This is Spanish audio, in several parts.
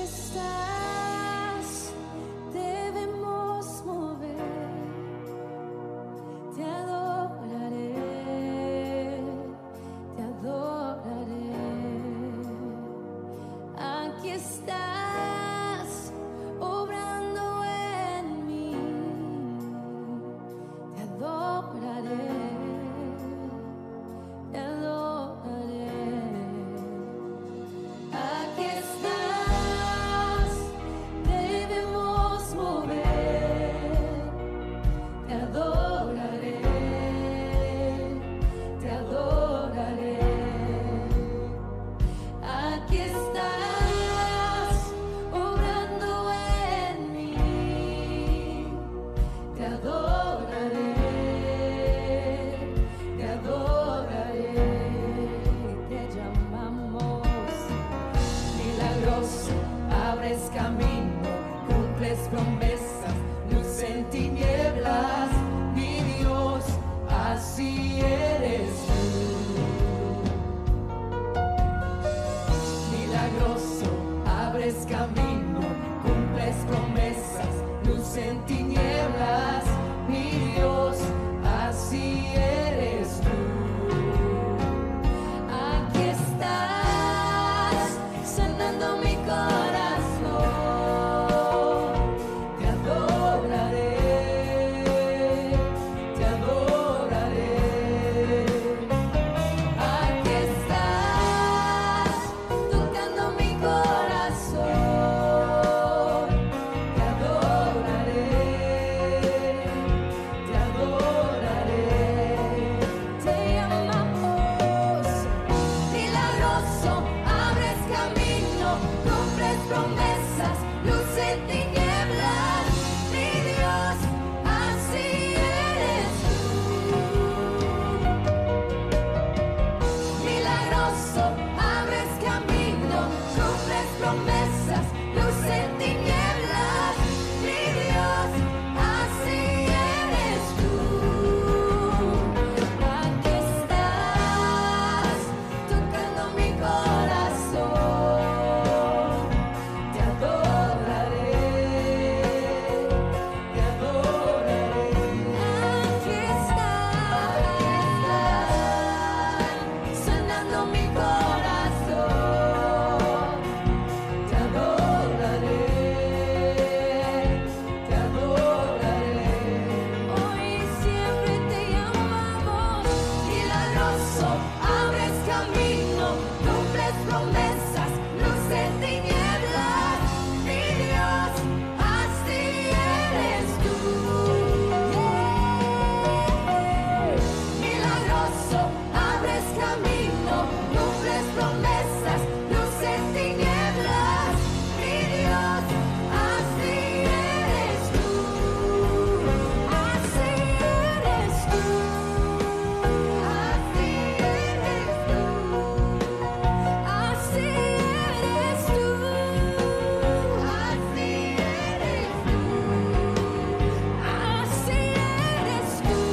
estás, debemos mover. Te adoraré, te adoraré. Aquí estás, obrando en mí. Te adoraré, te adoraré. Aquí estás, debemos mover. Te adoraré, te adoraré. Aquí estás, obrando en mí. Te adoraré, te adoraré. Te llamamos milagroso, abres camino, cumples promesas, luz en tinieblas, mi Dios, así eres tú. Milagroso, abres camino, cumples promesas, luz en tinieblas, mi Dios, así eres tú. Aquí estás, sanando mi corazón. Te adoraré, te adoraré. Aquí estás, tocando mi corazón. Te adoraré, te adoraré. Te amamos, milagroso, abres camino, cumples promesas, luz en tinieblas, mi Dios, así eres tú. Milagroso, abres camino, cumples promesas, luz en tinieblas, mi Dios, así eres tú. Aquí estás, tocando mi corazón. Te adoraré, te adoraré. Aquí estás, sanando mi corazón. Te adoraré, te adoraré. Hoy y siempre te llamamos milagroso, abres camino, cumples promesas, luz en tinieblas, mi Dios, así eres tú. Milagroso, abres camino, cumples promesas, luz en tinieblas, mi Dios, así eres tú. Así eres tú. Así eres tú. Así eres tú. Así eres tú. Así eres tú.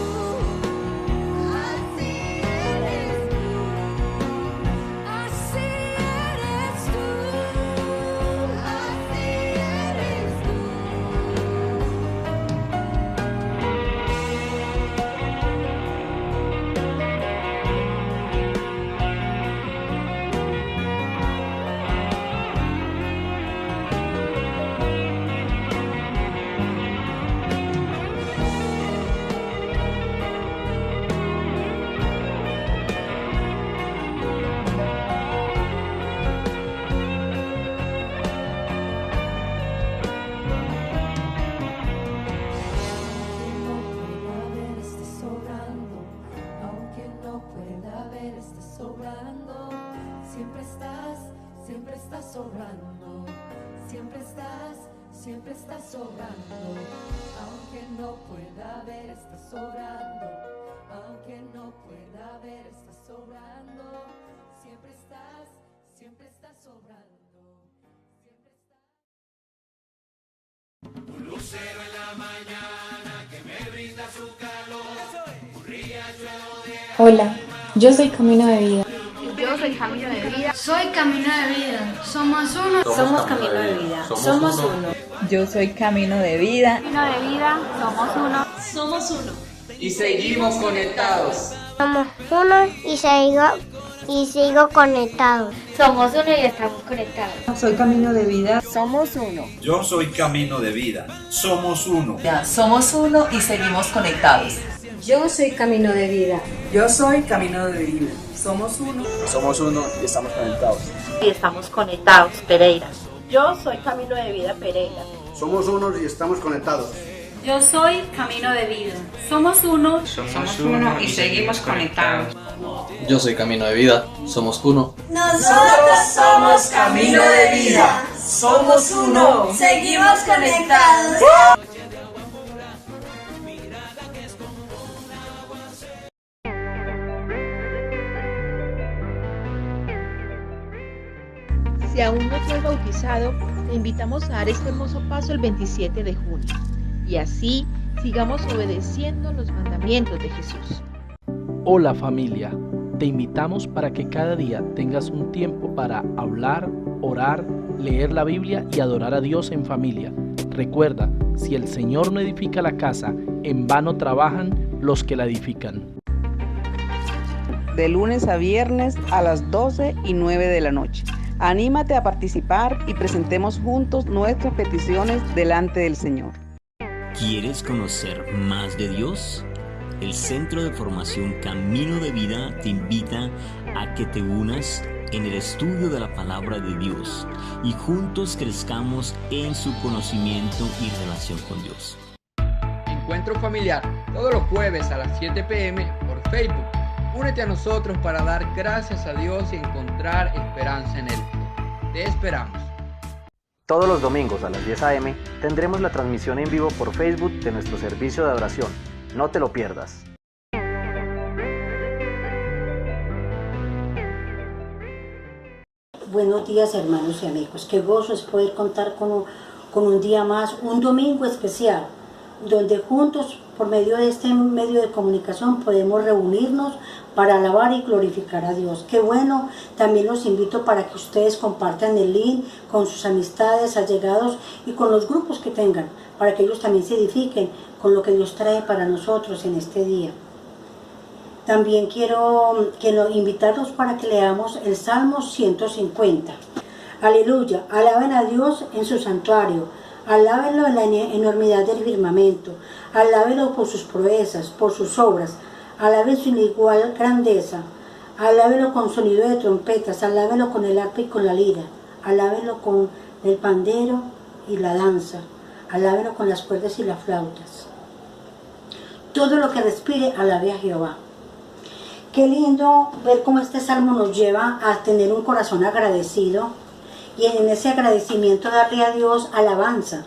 Así eres tú. Así eres tú. Así eres Aunque no pueda ver, estés sobrando. Siempre estás sobrando. Siempre estás sobrando. Aunque no pueda ver, estás sobrando. Aunque no pueda ver, estás sobrando. Siempre estás sobrando. Un lucero en la mañana que me brinda su calor. Un riachuelo de Hola, yo soy Camino de Vida. Yo soy Camino de Vida. Soy Camino de Vida. Somos uno. Somos Camino de Vida. Somos uno. Yo soy Camino de Vida. Camino de Vida. Somos uno. Somos uno. Y seguimos conectados. Somos uno y sigo conectados. Somos uno y estamos conectados. Soy Camino de Vida. Somos uno. Yo soy Camino de Vida. Somos uno. Somos uno y seguimos conectados. Yo soy Camino de Vida. Yo soy Camino de Vida. Somos uno. Somos uno y estamos conectados. Y estamos conectados, Pereira. Yo soy Camino de Vida, Pereira. Somos unos y estamos conectados. Yo soy Camino de Vida. Somos uno. Somos uno y seguimos conectados. Yo soy Camino de Vida. Somos uno. Nosotros somos Camino de Vida. Somos uno. Seguimos conectados. Si aún no te has bautizado, te invitamos a dar este hermoso paso el 27 de junio. Y así sigamos obedeciendo los mandamientos de Jesús. Hola familia, te invitamos para que cada día tengas un tiempo para hablar, orar, leer la Biblia y adorar a Dios en familia. Recuerda, si el Señor no edifica la casa, en vano trabajan los que la edifican. De lunes a viernes a las 12 y 9 de la noche. Anímate a participar y presentemos juntos nuestras peticiones delante del Señor. ¿Quieres conocer más de Dios? El Centro de Formación Camino de Vida te invita a que te unas en el estudio de la Palabra de Dios y juntos crezcamos en su conocimiento y relación con Dios. Encuentro familiar todos los jueves a las 7 p.m. por Facebook. Únete a nosotros para dar gracias a Dios y encontrar esperanza en Él. Te esperamos. Todos los domingos a las 10 a.m. tendremos la transmisión en vivo por Facebook de nuestro servicio de adoración. No te lo pierdas. Buenos días, hermanos y amigos. Qué gozo es poder contar con un día más, un domingo especial, donde juntos, por medio de este medio de comunicación, podemos reunirnos para alabar y glorificar a Dios. Qué bueno, también los invito para que ustedes compartan el link con sus amistades, allegados y con los grupos que tengan, para que ellos también se edifiquen con lo que Dios trae para nosotros en este día. También quiero invitarlos para que leamos el Salmo 150. Aleluya, alaben a Dios en su santuario, alábenlo en la enormidad del firmamento, alábenlo por sus proezas, por sus obras, alaben su inigual grandeza, alábenlo con sonido de trompetas, alábenlo con el arpa y con la lira, alábenlo con el pandero y la danza, alábenlo con las cuerdas y las flautas. Todo lo que respire, alabe a Jehová. Qué lindo ver cómo este salmo nos lleva a tener un corazón agradecido y en ese agradecimiento darle a Dios alabanza.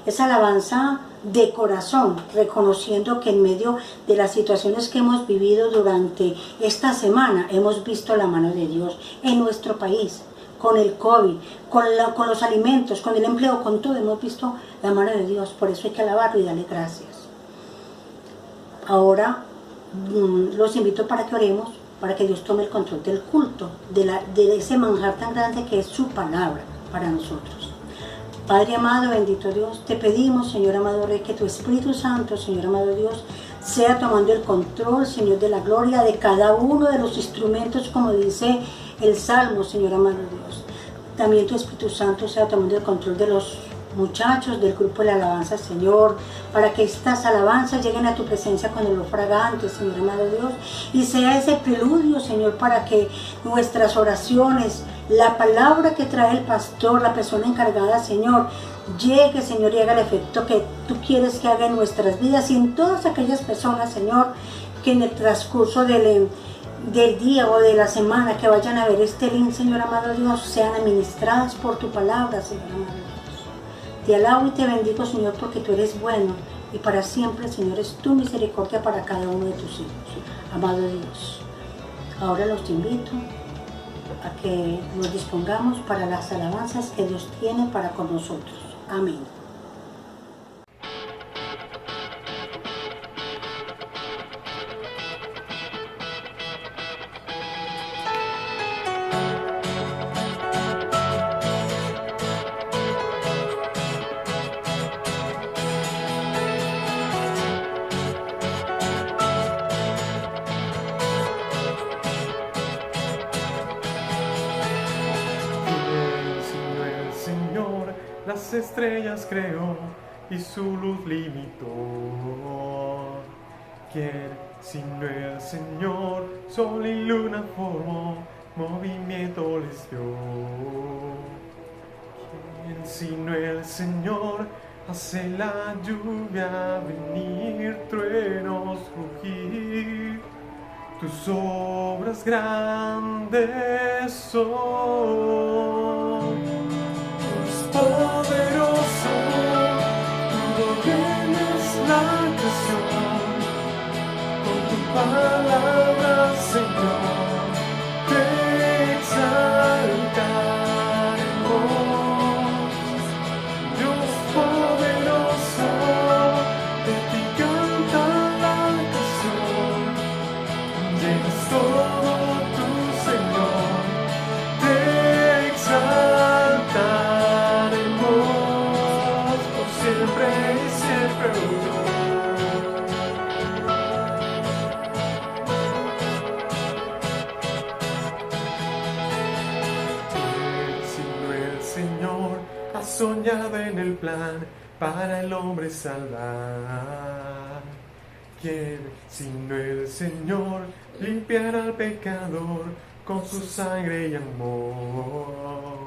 Esa alabanza de corazón, reconociendo que en medio de las situaciones que hemos vivido durante esta semana, hemos visto la mano de Dios en nuestro país, con el COVID, con los alimentos, con el empleo, con todo, hemos visto la mano de Dios. Por eso hay que alabarlo y darle gracias. Ahora los invito para que oremos, para que Dios tome el control del culto, de ese manjar tan grande que es su palabra para nosotros. Padre amado, bendito Dios, te pedimos, Señor amado Rey, que tu Espíritu Santo, Señor amado Dios, sea tomando el control, Señor, de la gloria de cada uno de los instrumentos, como dice el Salmo, Señor amado Dios. También tu Espíritu Santo sea tomando el control de los muchachos del grupo de la alabanza, Señor, para que estas alabanzas lleguen a tu presencia con olor fragante, Señor amado Dios, y sea ese preludio, Señor, para que nuestras oraciones, la palabra que trae el pastor, la persona encargada, Señor, llegue, Señor, y haga el efecto que tú quieres que haga en nuestras vidas y en todas aquellas personas, Señor, que en el transcurso del día o de la semana que vayan a ver este link, Señor amado Dios, sean administradas por tu palabra, Señor amado Dios. Te alabo y te bendigo, Señor, porque tú eres bueno y para siempre, Señor, es tu misericordia para cada uno de tus hijos. Amado Dios, ahora los invito a que nos dispongamos para las alabanzas que Dios tiene para con nosotros. Amén. las estrellas creó y su luz limitó. ¿Quién sino el Señor? Sol y luna formó, movimiento les dio. ¿Quién sino el Señor? Hace la lluvia venir, truenos rugir. Tus obras grandes son. Dios poderoso, tú gobiernas la creación. Con tu palabra, Señor, te exaltaremos. Dios poderoso, de ti canta la canción. Llenas todo tu Señor, te exaltaremos por siempre y siempre. Sino el Señor ha soñado en el plan para el hombre salvar. ¿Quién sino el Señor limpiará al pecador con su sangre y amor?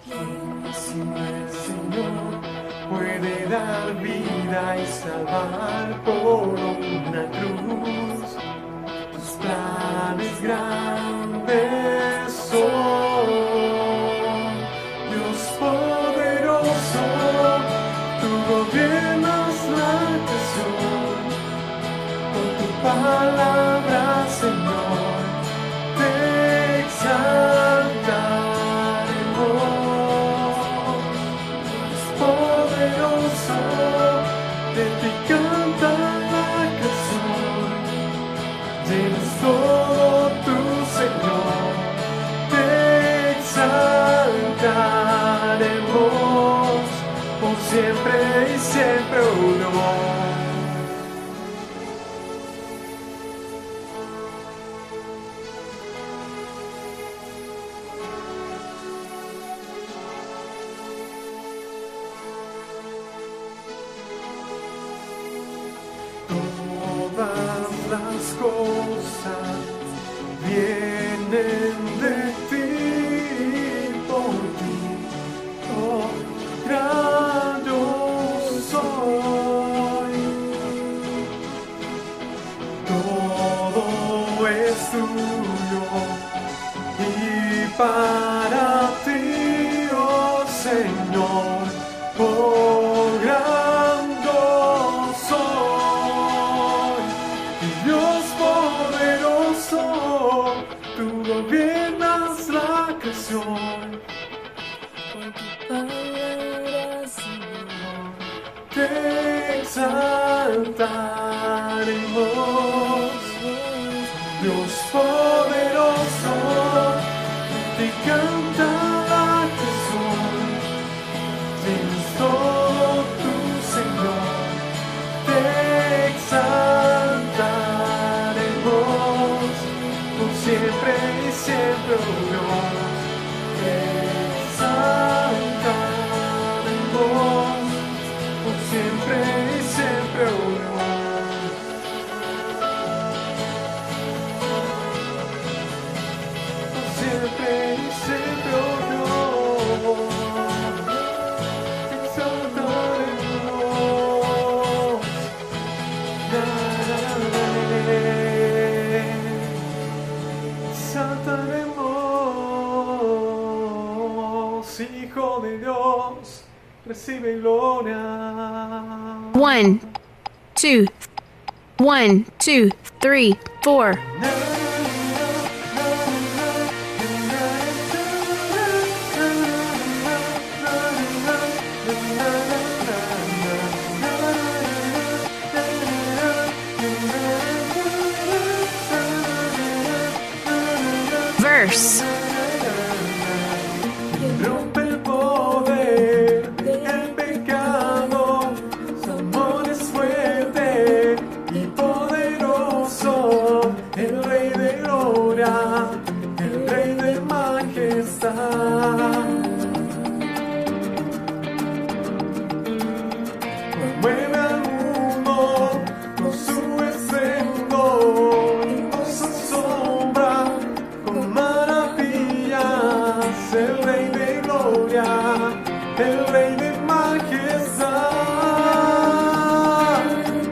¿Quién sino el Señor puede dar vida y salvar por una cruz? Tus planes grandes son. Dios poderoso, tú gobiernas la creación. Con tu palabra, Señor, te exaltaremos. Dios poderoso, de ti canta la canción. Llenas todo tu Señor, te exaltaremos por siempre y siempre, oh Dios. Todas las cosas vienen de ti, por ti, oh gran yo soy. Todo es tuyo y para ti, oh Señor, oh gran yo soy. Dios poderoso, tú gobiernas la creación. Con tu palabra, Señor, te exaltaremos. Dios poderoso, te canta la canción. Tienes todo tu Señor, te exaltaremos por siempre y siempre, oh Dios. Te exaltaremos por siempre y siempre, oh Dios. Por siempre y siempre, oh Dios. Exaltaremos. Exaltaremos, Hijo de Dios, recibe gloria. 1, 2, 1, 2, 3, 4. Verse. Rompe el poder, el pecado, su amor es fuerte y poderoso, el Rey de el Rey de majestad.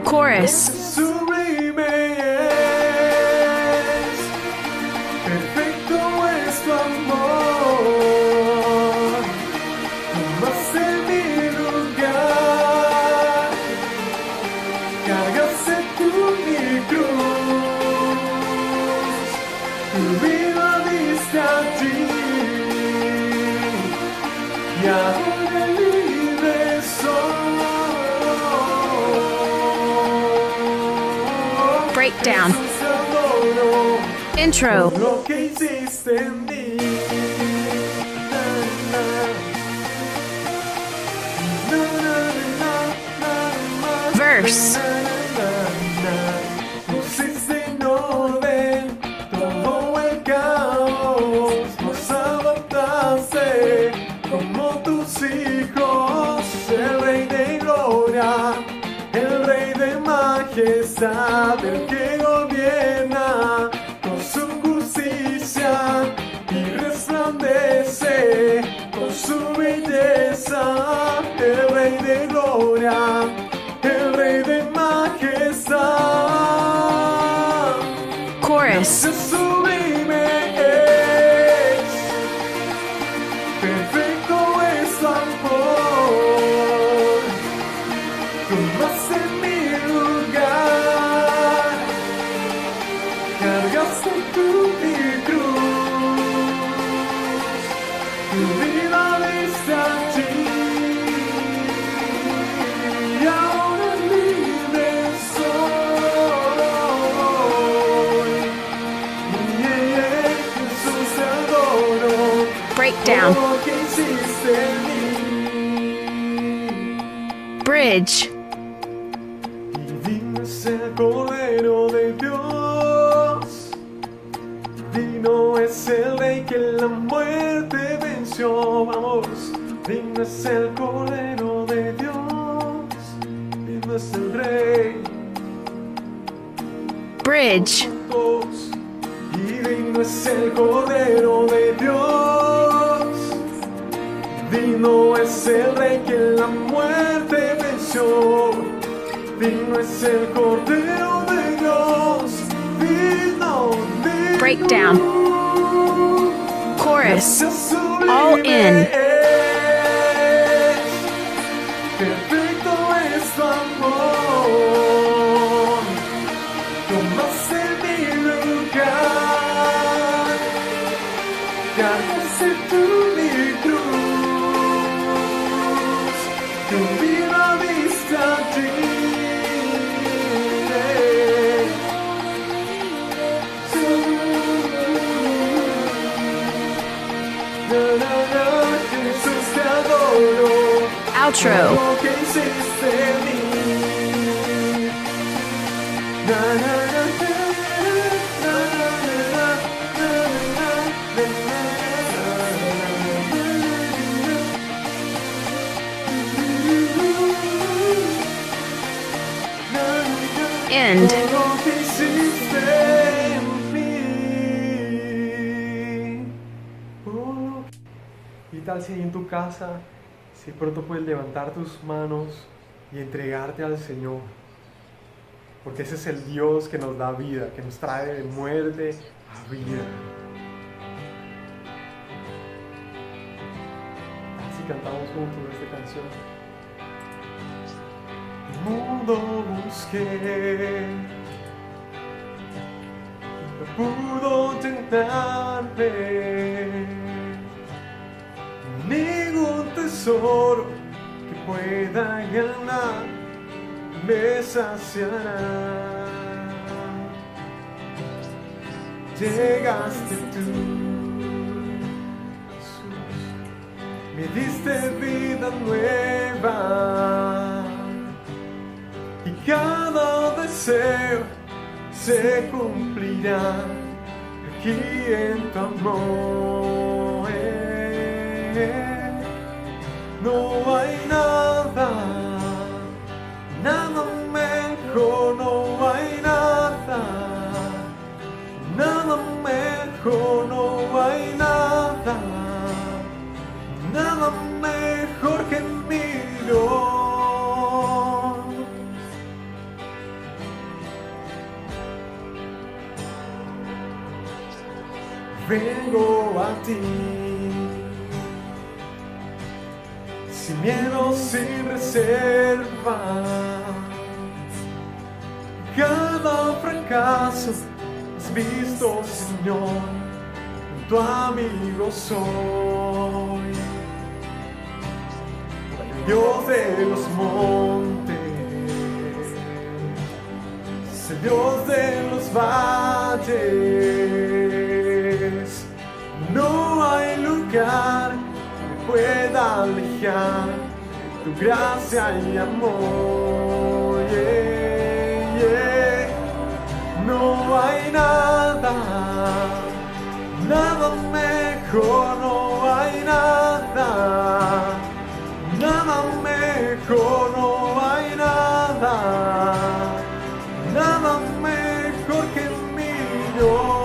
Chorus. Sublime es, perfecto es tu amor, tomaste mi lugar, cargaste tú mi cruz, tu vida diste a ti, y ahora libre soy. Breakdown. Intro. Lo que hiciste en mí. Verse. Pusiste en orden todo el caos, nos adoptaste como tus hijos, el Rey de gloria, el Rey de majestad, el que gobierna con su justicia y resplandece con su belleza, el Rey de gloria, el Rey de majestad. Chorus. Sublime es, perfecto es tu amor, tomaste mi lugar, cargaste tú mi cruz, tu vida diste a ti, y ahora libre soy. Jesús te adoro. Breakdown. Por lo que hiciste en mí. Bridge. Y digno es el Cordero de Dios, digno es el Rey que la muerte venció. Vamos, digno es el Cordero de Dios, digno es el Rey. Bridge. Y digno es el Cordero de Dios, digno es el Rey que la muerte venció, digno es el Cordero de Dios, digno. Breakdown. Chorus. All in. Perfecto es tu amor, tomaste mi lugar, cargaste tú mi cruz, tu vida diste a ti. Jesús te adoro. Outro. Lo que hiciste en mí. Na, na, na, na, na, na, na, na, na, na, na, na, na, na, na, na, na, End. lo que hiciste en mí. ¿Qué tal si ahí en tu casa, si pronto puedes levantar tus manos y entregarte al Señor? Porque ese es el Dios que nos da vida, que nos trae de muerte a vida. Así cantamos juntos esta canción. El mundo busqué, no pudo tentarme. Ningún tesoro que pueda ganar me saciará. Llegaste tú, Jesús, me diste vida nueva y cada deseo se cumplirá aquí en tu amor. No hay nada, nada mejor, no hay nada, nada mejor, no hay nada, nada mejor vengo a ti. Sin miedo, sin reserva. Cada fracaso has visto, Señor, tu amigo soy. Dios de los montes, el Dios de los valles. No hay lugar que me pueda alejar de tu gracia y amor. Yeah, yeah. No hay nada, nada mejor, no hay nada, nada mejor, no hay nada, nada mejor que mi Dios.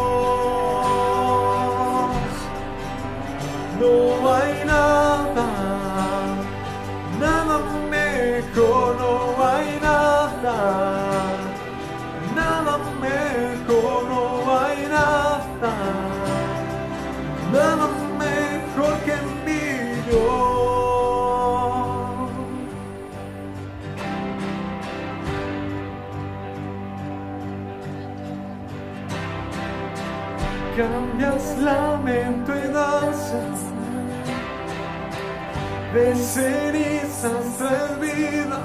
No hay nada, nada mejor, no hay nada, nada mejor, no hay nada, nada mejor que mi Dios. Cambias lamento y danza, de cenizas traes vida.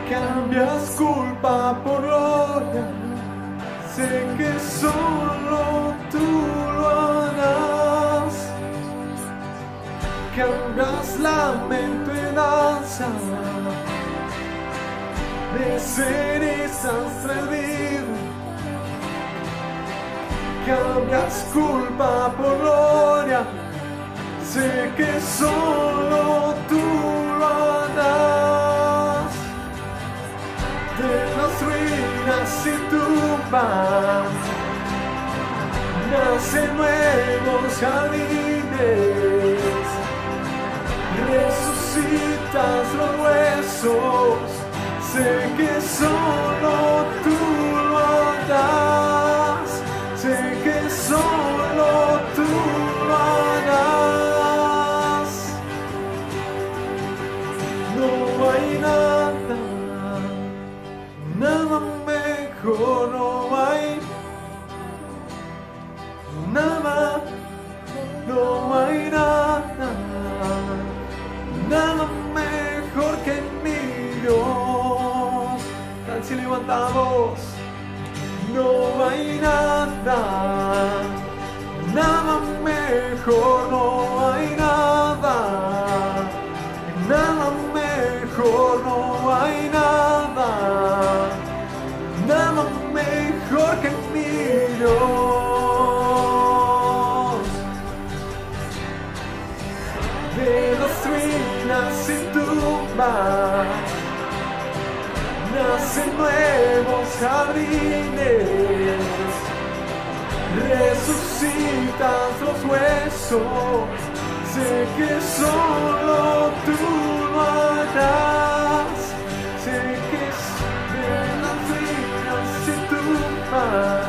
Cambias culpa por gloria, sé que solo tú lo harás. Cambias lamento y danza, de cenizas traes vida. Cambias culpa por gloria, sé que solo tú lo harás. De las ruinas y tumbas nacen nuevos jardines, resucitas los huesos, sé que solo tú lo harás, sé que solo tú lo harás. No hay nada, nada mejor, no hay nada, no hay nada, nada mejor que mi Dios. Así levantamos. No hay nada, nada mejor, no hay nada, nada mejor, no hay nada, nada mejor que mi Dios. De las ruinas y tumbas nacen nuevos jardines, resucitas los huesos, sé que solo tú lo harás, sé que de las ruinas y tumbas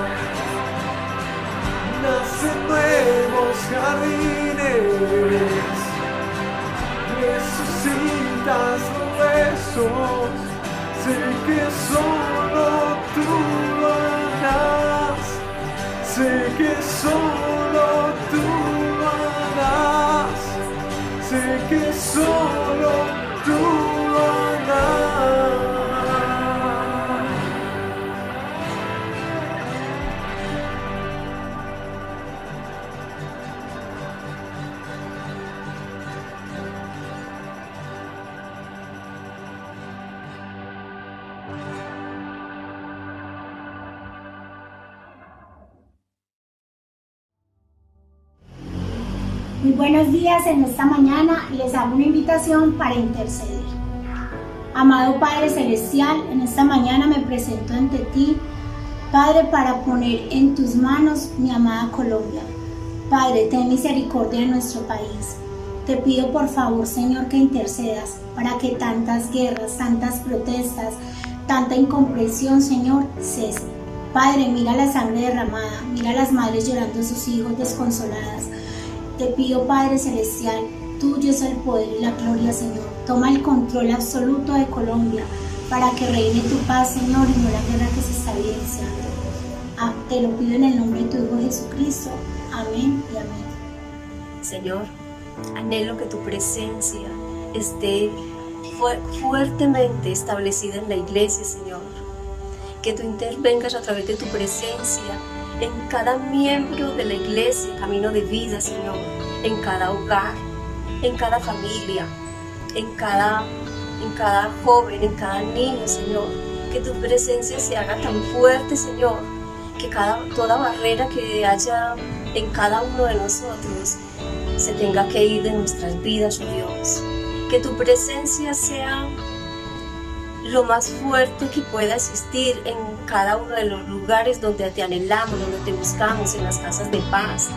nacen nuevos jardines, resucitas los huesos, sé que solo tú lo harás, sé que solo tú lo harás, sé que solo tú lo harás. Muy buenos días. En esta mañana les hago una invitación para interceder. Amado Padre Celestial, en esta mañana me presento ante ti, Padre, para poner en tus manos mi amada Colombia. Padre, ten misericordia de nuestro país. Te pido por favor, Señor, que intercedas para que tantas guerras, tantas protestas, tanta incomprensión, Señor, cesen. Padre, mira la sangre derramada, mira las madres llorando a sus hijos desconsoladas. Te pido, Padre Celestial, tuyo es el poder y la gloria, Señor. Toma el control absoluto de Colombia para que reine tu paz, Señor, y no la guerra que se está evidenciando. Te lo pido en el nombre de tu Hijo Jesucristo. Amén y amén. Señor, anhelo que tu presencia esté fuertemente establecida en la iglesia, Señor. Que tú intervengas a través de tu presencia en cada miembro de la iglesia, Camino de Vida, Señor. En cada hogar, en cada familia, en cada joven, en cada niño, Señor. Que tu presencia se haga tan fuerte, Señor, que toda barrera que haya en cada uno de nosotros se tenga que ir de nuestras vidas, oh Dios. Que tu presencia sea lo más fuerte que pueda existir en cada uno de los lugares donde te anhelamos, donde te buscamos, en las casas de paz,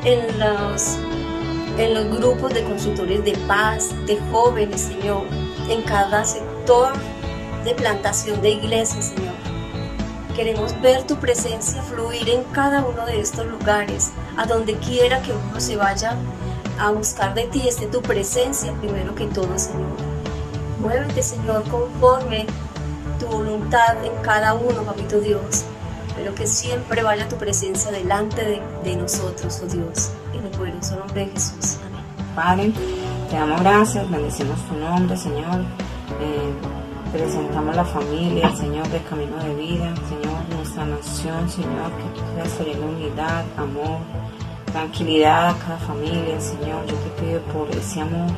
en los grupos de consultores de paz, de jóvenes, Señor, en cada sector de plantación de iglesias, Señor. Queremos ver tu presencia fluir en cada uno de estos lugares, a donde quiera que uno se vaya a buscar de ti, esté tu presencia primero que todo, Señor. Muévete, Señor, conforme tu voluntad en cada uno, papito Dios, pero que siempre vaya tu presencia delante de nosotros, oh Dios, en el poderoso nombre de Jesús. Amén. Padre, te damos gracias, bendecimos tu nombre, Señor. Presentamos la familia, Señor, de Camino de Vida, Señor, nuestra nación, Señor, que tú puedas traer unidad, amor, tranquilidad a cada familia, Señor. Yo te pido por ese amor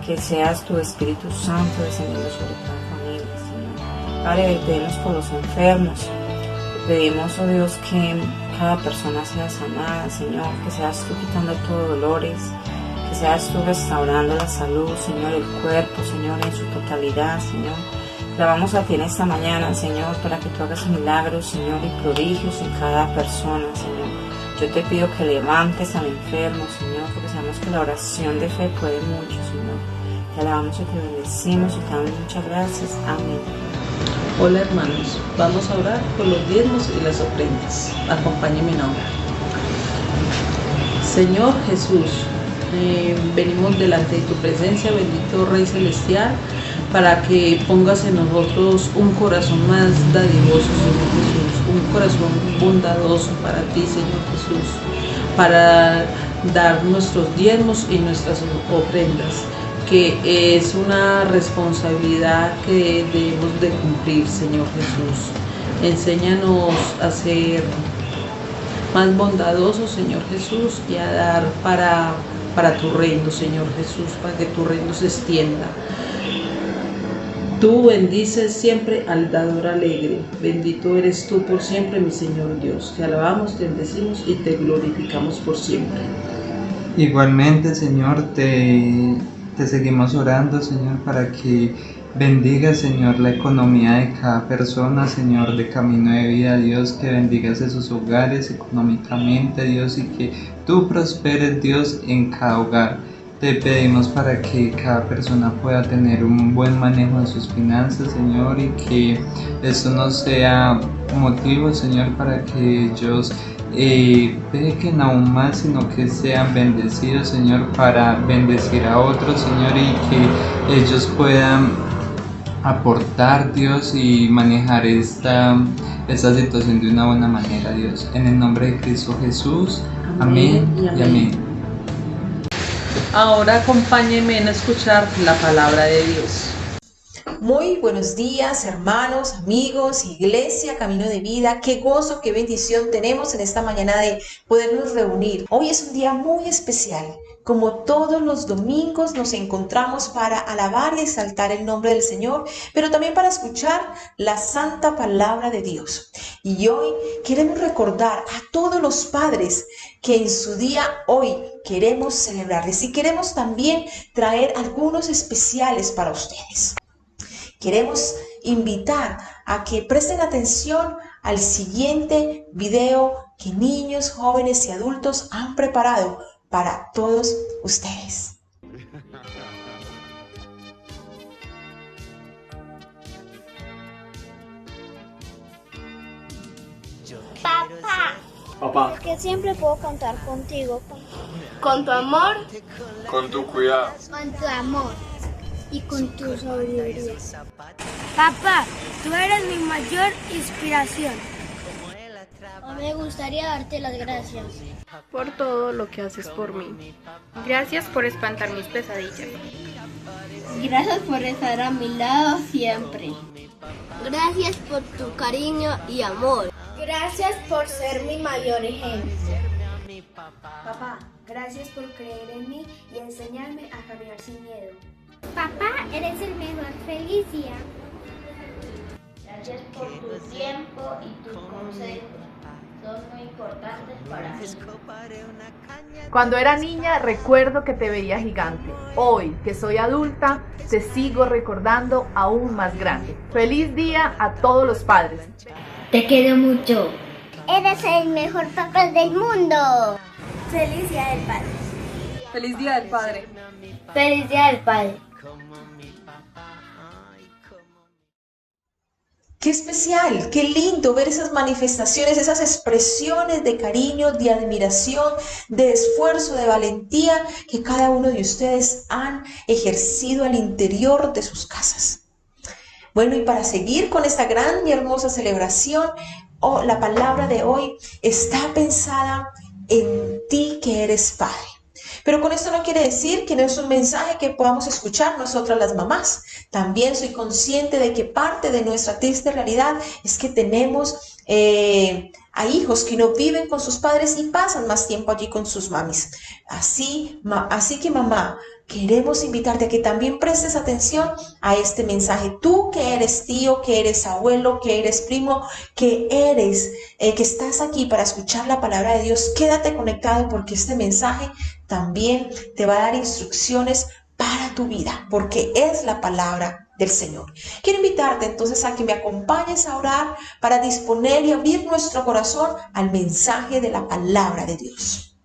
que seas tu Espíritu Santo descendiendo sobre cada familia, Señor. Padre, pedimos por los enfermos, pedimos, oh Dios, que cada persona sea sanada, Señor, que seas tú quitando todos dolores, que seas tú restaurando la salud, Señor, el cuerpo, Señor, en su totalidad, Señor. Clamamos a ti en esta mañana, Señor, para que tú hagas milagros, Señor, y prodigios en cada persona, Señor. Yo te pido que levantes al enfermo, Señor, porque sabemos que la oración de fe puede mucho, Señor. Te alabamos y te bendecimos y te damos muchas gracias. Amén. Hola, hermanos. Vamos a orar por los diezmos y las ofrendas. Acompáñenme a orar. Señor Jesús, venimos delante de tu presencia, bendito Rey Celestial, para que pongas en nosotros un corazón más dadivoso, Señor Jesús, un corazón bondadoso para ti, Señor Jesús, para dar nuestros diezmos y nuestras ofrendas, que es una responsabilidad que debemos de cumplir, Señor Jesús. Enséñanos a ser más bondadosos, Señor Jesús, y a dar para tu reino, Señor Jesús, para que tu reino se extienda. Tú bendices siempre al dador alegre. Bendito eres tú por siempre, mi Señor Dios. Te alabamos, te bendecimos y te glorificamos por siempre. Igualmente, Señor, te seguimos orando, Señor, para que bendiga, Señor, la economía de cada persona, Señor, de Camino de Vida, Dios, que bendigas esos hogares económicamente, Dios, y que tú prosperes, Dios, en cada hogar. Te pedimos para que cada persona pueda tener un buen manejo de sus finanzas, Señor, y que esto no sea motivo, Señor, para que ellos pequen aún más, sino que sean bendecidos, Señor, para bendecir a otros, Señor, y que ellos puedan aportar, Dios, y manejar esta situación de una buena manera, Dios. En el nombre de Cristo Jesús, amén y amén. Ahora acompáñenme a escuchar la palabra de Dios. Muy buenos días, hermanos, amigos, iglesia, Camino de Vida. Qué gozo, qué bendición tenemos en esta mañana de podernos reunir. Hoy es un día muy especial. Como todos los domingos nos encontramos para alabar y exaltar el nombre del Señor, pero también para escuchar la santa palabra de Dios. Y hoy queremos recordar a todos los padres que en su día hoy queremos celebrarles y queremos también traer algunos especiales para ustedes. Queremos invitar a que presten atención al siguiente video que niños, jóvenes y adultos han preparado para todos ustedes. Papá. Papá. Es que siempre puedo contar contigo. Con tu amor. Con tu cuidado. Con tu amor. Y con tu sabiduría. Papá, tú eres mi mayor inspiración. Me gustaría darte las gracias Por todo lo que haces por mí. Gracias por espantar mis pesadillas. Gracias por estar a mi lado siempre. Gracias por tu cariño y amor. Gracias por ser mi mayor ejemplo. Papá, gracias por creer en mí y enseñarme a caminar sin miedo. Papá, eres el mejor. Feliz día. Gracias por tu tiempo y tus consejos. Son muy importantes para mí. Cuando era niña recuerdo que te veía gigante. Hoy que soy adulta te sigo recordando aún más grande. Feliz día a todos los padres. Te quiero mucho. Eres el mejor papá del mundo. Feliz día del padre. Feliz día del padre. Feliz día del padre. Qué especial, qué lindo ver esas manifestaciones, esas expresiones de cariño, de admiración, de esfuerzo, de valentía que cada uno de ustedes han ejercido al interior de sus casas. Bueno, y para seguir con esta gran y hermosa celebración, la palabra de hoy está pensada en ti que eres padre. Pero con esto no quiere decir que no es un mensaje que podamos escuchar nosotras las mamás. También soy consciente de que parte de nuestra triste realidad es que tenemos a hijos que no viven con sus padres y pasan más tiempo allí con sus mamis. Así que mamá, queremos invitarte a que también prestes atención a este mensaje. Tú que eres tío, que eres abuelo, que eres primo, que estás aquí para escuchar la palabra de Dios, quédate conectado porque este mensaje también te va a dar instrucciones para tu vida, porque es la palabra del Señor. Quiero invitarte entonces a que me acompañes a orar para disponer y abrir nuestro corazón al mensaje de la palabra de Dios.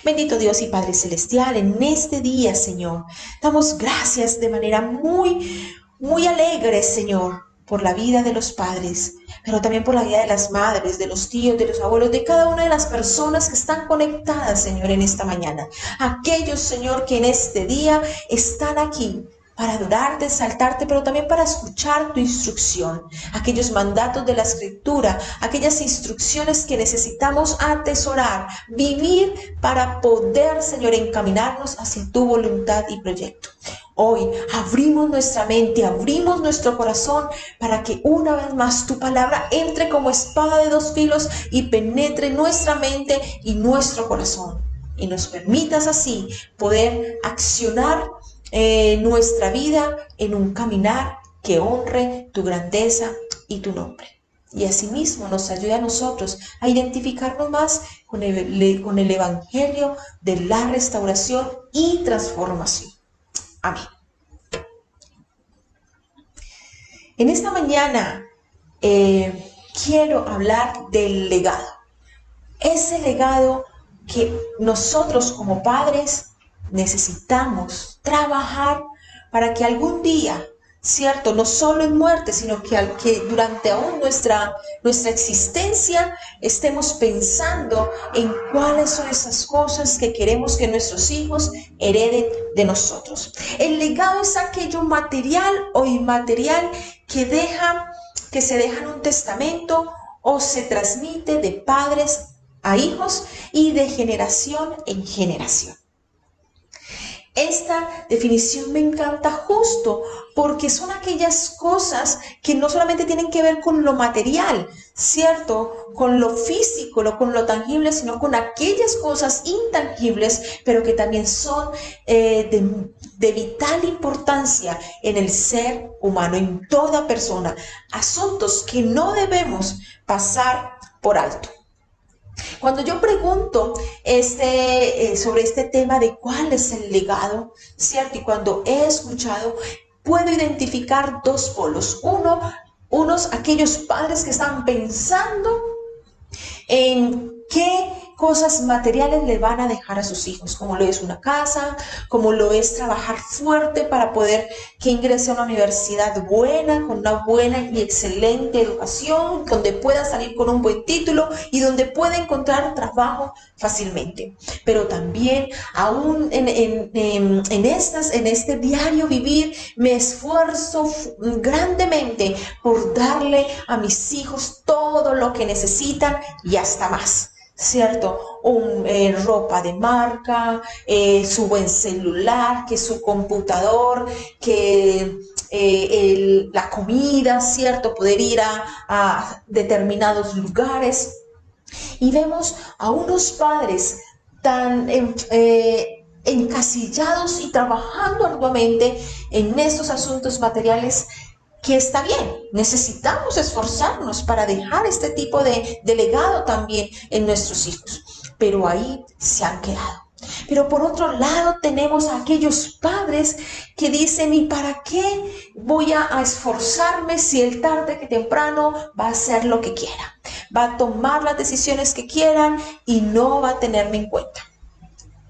Bendito Dios y Padre Celestial, en este día, Señor, damos gracias de manera muy, muy alegre, Señor, por la vida de los padres, pero también por la vida de las madres, de los tíos, de los abuelos, de cada una de las personas que están conectadas, Señor, en esta mañana. Aquellos, Señor, que en este día están aquí para adorarte, exaltarte, pero también para escuchar tu instrucción, aquellos mandatos de la Escritura, aquellas instrucciones que necesitamos atesorar, vivir para poder, Señor, encaminarnos hacia tu voluntad y proyecto. Hoy abrimos nuestra mente, abrimos nuestro corazón para que una vez más tu palabra entre como espada de dos filos y penetre nuestra mente y nuestro corazón. Y nos permitas así poder accionar nuestra vida en un caminar que honre tu grandeza y tu nombre. Y asimismo nos ayude a nosotros a identificarnos más con el evangelio de la restauración y transformación. Amén. En esta mañana quiero hablar del legado. Ese legado que nosotros como padres necesitamos trabajar para que algún día, cierto, no solo en muerte, sino que durante aún nuestra existencia estemos pensando en cuáles son esas cosas que queremos que nuestros hijos hereden de nosotros. El legado es aquello material o inmaterial que se deja en un testamento o se transmite de padres a hijos y de generación en generación. Esta definición me encanta justo porque son aquellas cosas que no solamente tienen que ver con lo material, ¿cierto? Con lo físico, con lo tangible, sino con aquellas cosas intangibles, pero que también son de vital importancia en el ser humano, en toda persona. Asuntos que no debemos pasar por alto. Cuando yo pregunto sobre este tema de cuál es el legado, ¿cierto? Y cuando he escuchado, puedo identificar dos polos. Unos aquellos padres que están pensando en cosas materiales le van a dejar a sus hijos, como lo es una casa, como lo es trabajar fuerte para poder que ingrese a una universidad buena, con una buena y excelente educación, donde pueda salir con un buen título y donde pueda encontrar trabajo fácilmente. Pero también aún en este diario vivir me esfuerzo grandemente por darle a mis hijos todo lo que necesitan y hasta más, ¿cierto? Ropa de marca, su buen celular, que su computador, que la comida, ¿cierto? Poder ir a determinados lugares. Y vemos a unos padres tan encasillados y trabajando arduamente en estos asuntos materiales, que está bien, necesitamos esforzarnos para dejar este tipo de legado también en nuestros hijos, pero ahí se han quedado. Pero por otro lado tenemos a aquellos padres que dicen, ¿y para qué voy a esforzarme si el tarde que temprano va a hacer lo que quiera? Va a tomar las decisiones que quieran y no va a tenerme en cuenta.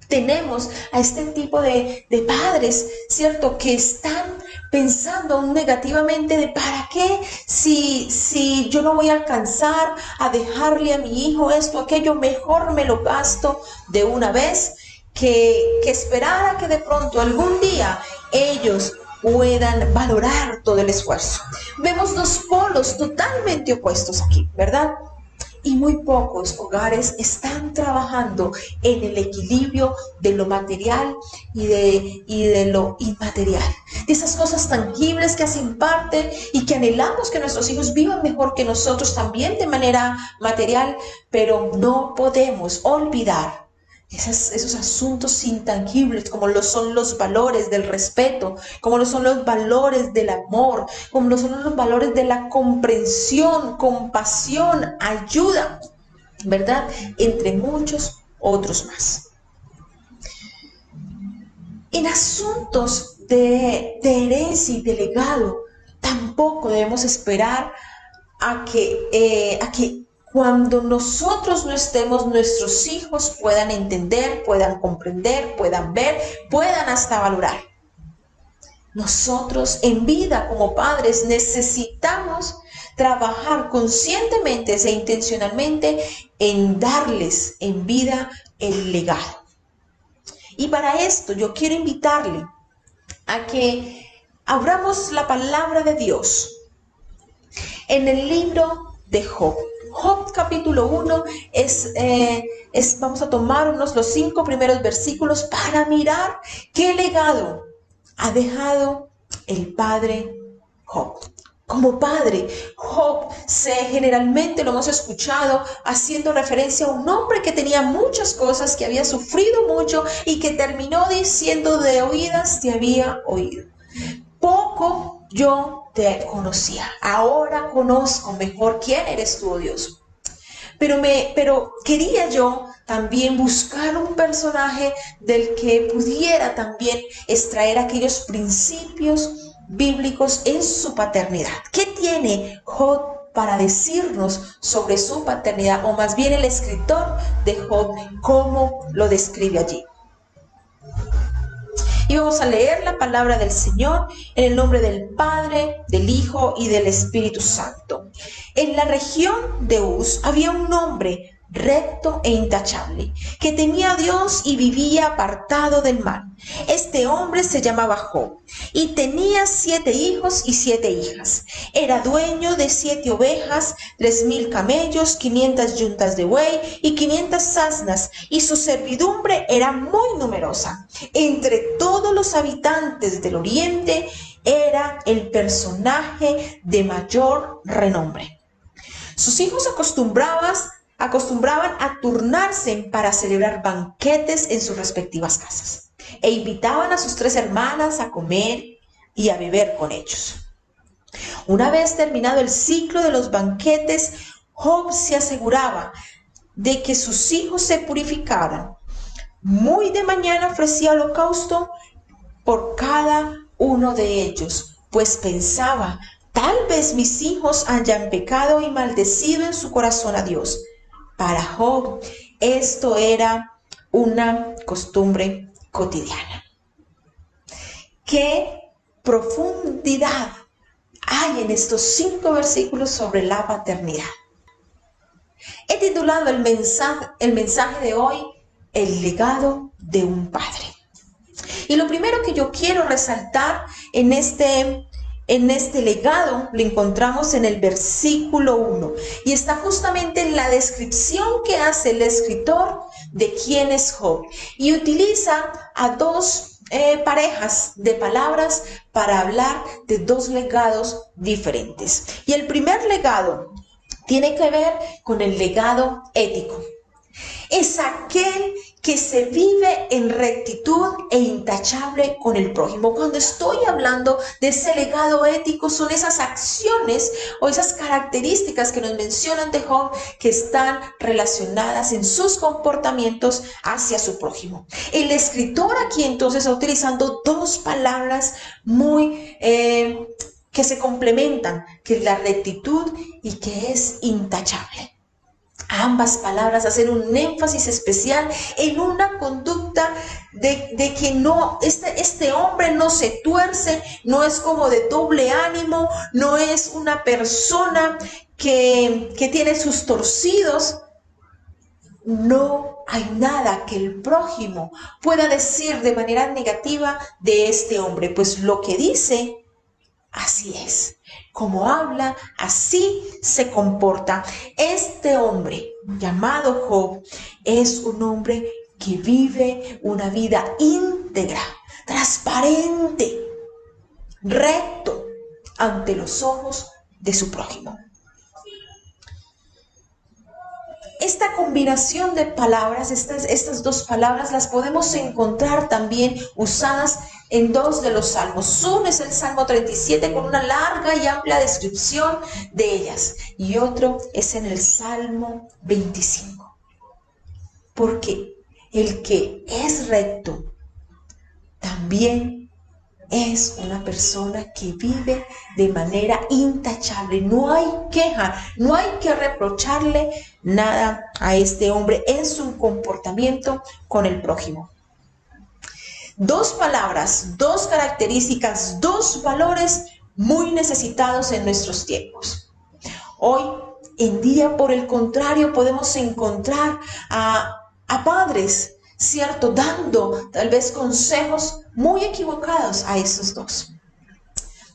Tenemos a este tipo de padres, ¿cierto?, que están pensando negativamente de ¿para qué? Si yo no voy a alcanzar a dejarle a mi hijo esto, aquello, mejor me lo gasto de una vez que esperar a que de pronto algún día ellos puedan valorar todo el esfuerzo. Vemos dos polos totalmente opuestos aquí, ¿verdad? Y muy pocos hogares están trabajando en el equilibrio de lo material y de lo inmaterial. De esas cosas tangibles que hacen parte y que anhelamos que nuestros hijos vivan mejor que nosotros también de manera material, pero no podemos olvidar esos asuntos intangibles, como lo son los valores del respeto, como lo son los valores del amor, como lo son los valores de la comprensión, compasión, ayuda, ¿verdad? Entre muchos otros más. En asuntos de herencia y de legado, tampoco debemos esperar a que cuando nosotros no estemos, nuestros hijos puedan entender, puedan comprender, puedan ver, puedan hasta valorar. Nosotros en vida como padres necesitamos trabajar conscientemente e intencionalmente en darles en vida el legado. Y para esto yo quiero invitarle a que abramos la palabra de Dios en el libro de Job. Job capítulo 1 vamos a tomarnos los 5 primeros versículos para mirar qué legado ha dejado el padre Job. Como padre, Job generalmente lo hemos escuchado haciendo referencia a un hombre que tenía muchas cosas, que había sufrido mucho y que terminó diciendo: de oídas te había oído. Poco yo te conocía, ahora conozco mejor quién eres tú, oh Dios. Pero quería yo también buscar un personaje del que pudiera también extraer aquellos principios bíblicos en su paternidad. ¿Qué tiene Job para decirnos sobre su paternidad? O más bien el escritor de Job, ¿cómo lo describe allí? Y vamos a leer la palabra del Señor en el nombre del Padre, del Hijo y del Espíritu Santo. En la región de Uz había un hombre recto e intachable, que temía a Dios y vivía apartado del mal. Este hombre se llamaba Job y tenía 7 hijos y 7 hijas. Era dueño de 7 ovejas, 3,000 camellos, 500 yuntas de buey y 500 asnas, y su servidumbre era muy numerosa. Entre todos los habitantes del oriente era el personaje de mayor renombre. Sus hijos acostumbraban a turnarse para celebrar banquetes en sus respectivas casas e invitaban a sus 3 hermanas a comer y a beber con ellos. Una vez terminado el ciclo de los banquetes, Job se aseguraba de que sus hijos se purificaran. Muy de mañana ofrecía holocausto por cada uno de ellos, pues pensaba: tal vez mis hijos hayan pecado y maldecido en su corazón a Dios. Para Job, esto era una costumbre cotidiana. ¿Qué profundidad hay en estos 5 versículos sobre la paternidad? He titulado el mensaje de hoy, el legado de un padre. Y lo primero que yo quiero resaltar en este legado lo encontramos en el versículo 1 y está justamente en la descripción que hace el escritor de quién es Job y utiliza a 2 parejas de palabras para hablar de 2 legados diferentes. Y el primer legado tiene que ver con el legado ético. Es aquel que se vive en rectitud e intachable con el prójimo. Cuando estoy hablando de ese legado ético, son esas acciones o esas características que nos mencionan de Job que están relacionadas en sus comportamientos hacia su prójimo. El escritor aquí entonces está utilizando 2 palabras muy que se complementan, que es la rectitud y que es intachable. Ambas palabras hacen un énfasis especial en una conducta de que no, este hombre no se tuerce, no es como de doble ánimo, no es una persona que tiene sus torcidos. No hay nada que el prójimo pueda decir de manera negativa de este hombre, pues lo que dice, así es. Como habla, así se comporta. Este hombre llamado Job es un hombre que vive una vida íntegra, transparente, recto ante los ojos de su prójimo. Esta combinación de palabras, estas 2 palabras las podemos encontrar también usadas en 2 de los salmos. Uno es el Salmo 37 con una larga y amplia descripción de ellas y otro es en el Salmo 25. Porque el que es recto también es una persona que vive de manera intachable. No hay queja, no hay que reprocharle nada a este hombre en su comportamiento con el prójimo. 2 palabras, 2 características, 2 valores muy necesitados en nuestros tiempos. Hoy en día, por el contrario, podemos encontrar a padres, ¿cierto?, dando tal vez consejos muy equivocados a estos 2,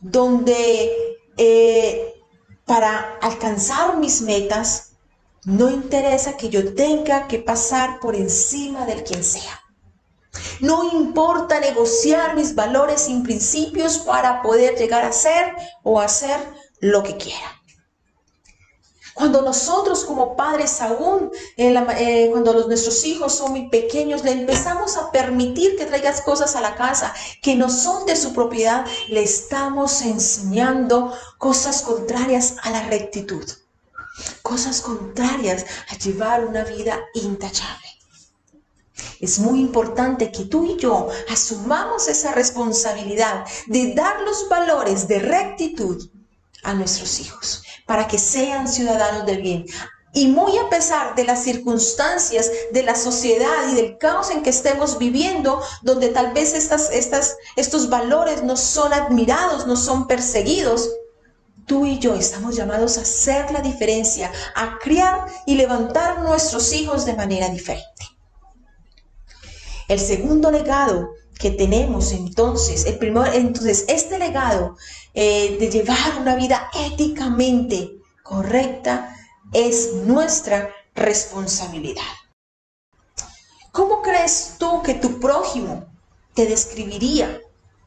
donde para alcanzar mis metas no interesa que yo tenga que pasar por encima del quien sea. No importa negociar mis valores y principios para poder llegar a ser o hacer lo que quiera. Cuando nosotros como padres aún, cuando nuestros hijos son muy pequeños, le empezamos a permitir que traigan cosas a la casa que no son de su propiedad, le estamos enseñando cosas contrarias a la rectitud, cosas contrarias a llevar una vida intachable. Es muy importante que tú y yo asumamos esa responsabilidad de dar los valores de rectitud a nuestros hijos, para que sean ciudadanos del bien. Y muy a pesar de las circunstancias de la sociedad y del caos en que estemos viviendo, donde tal vez estos valores no son admirados, no son perseguidos, tú y yo estamos llamados a hacer la diferencia, a criar y levantar nuestros hijos de manera diferente. El segundo legado que tenemos entonces, este legado de llevar una vida éticamente correcta es nuestra responsabilidad. ¿Cómo crees tú que tu prójimo te describiría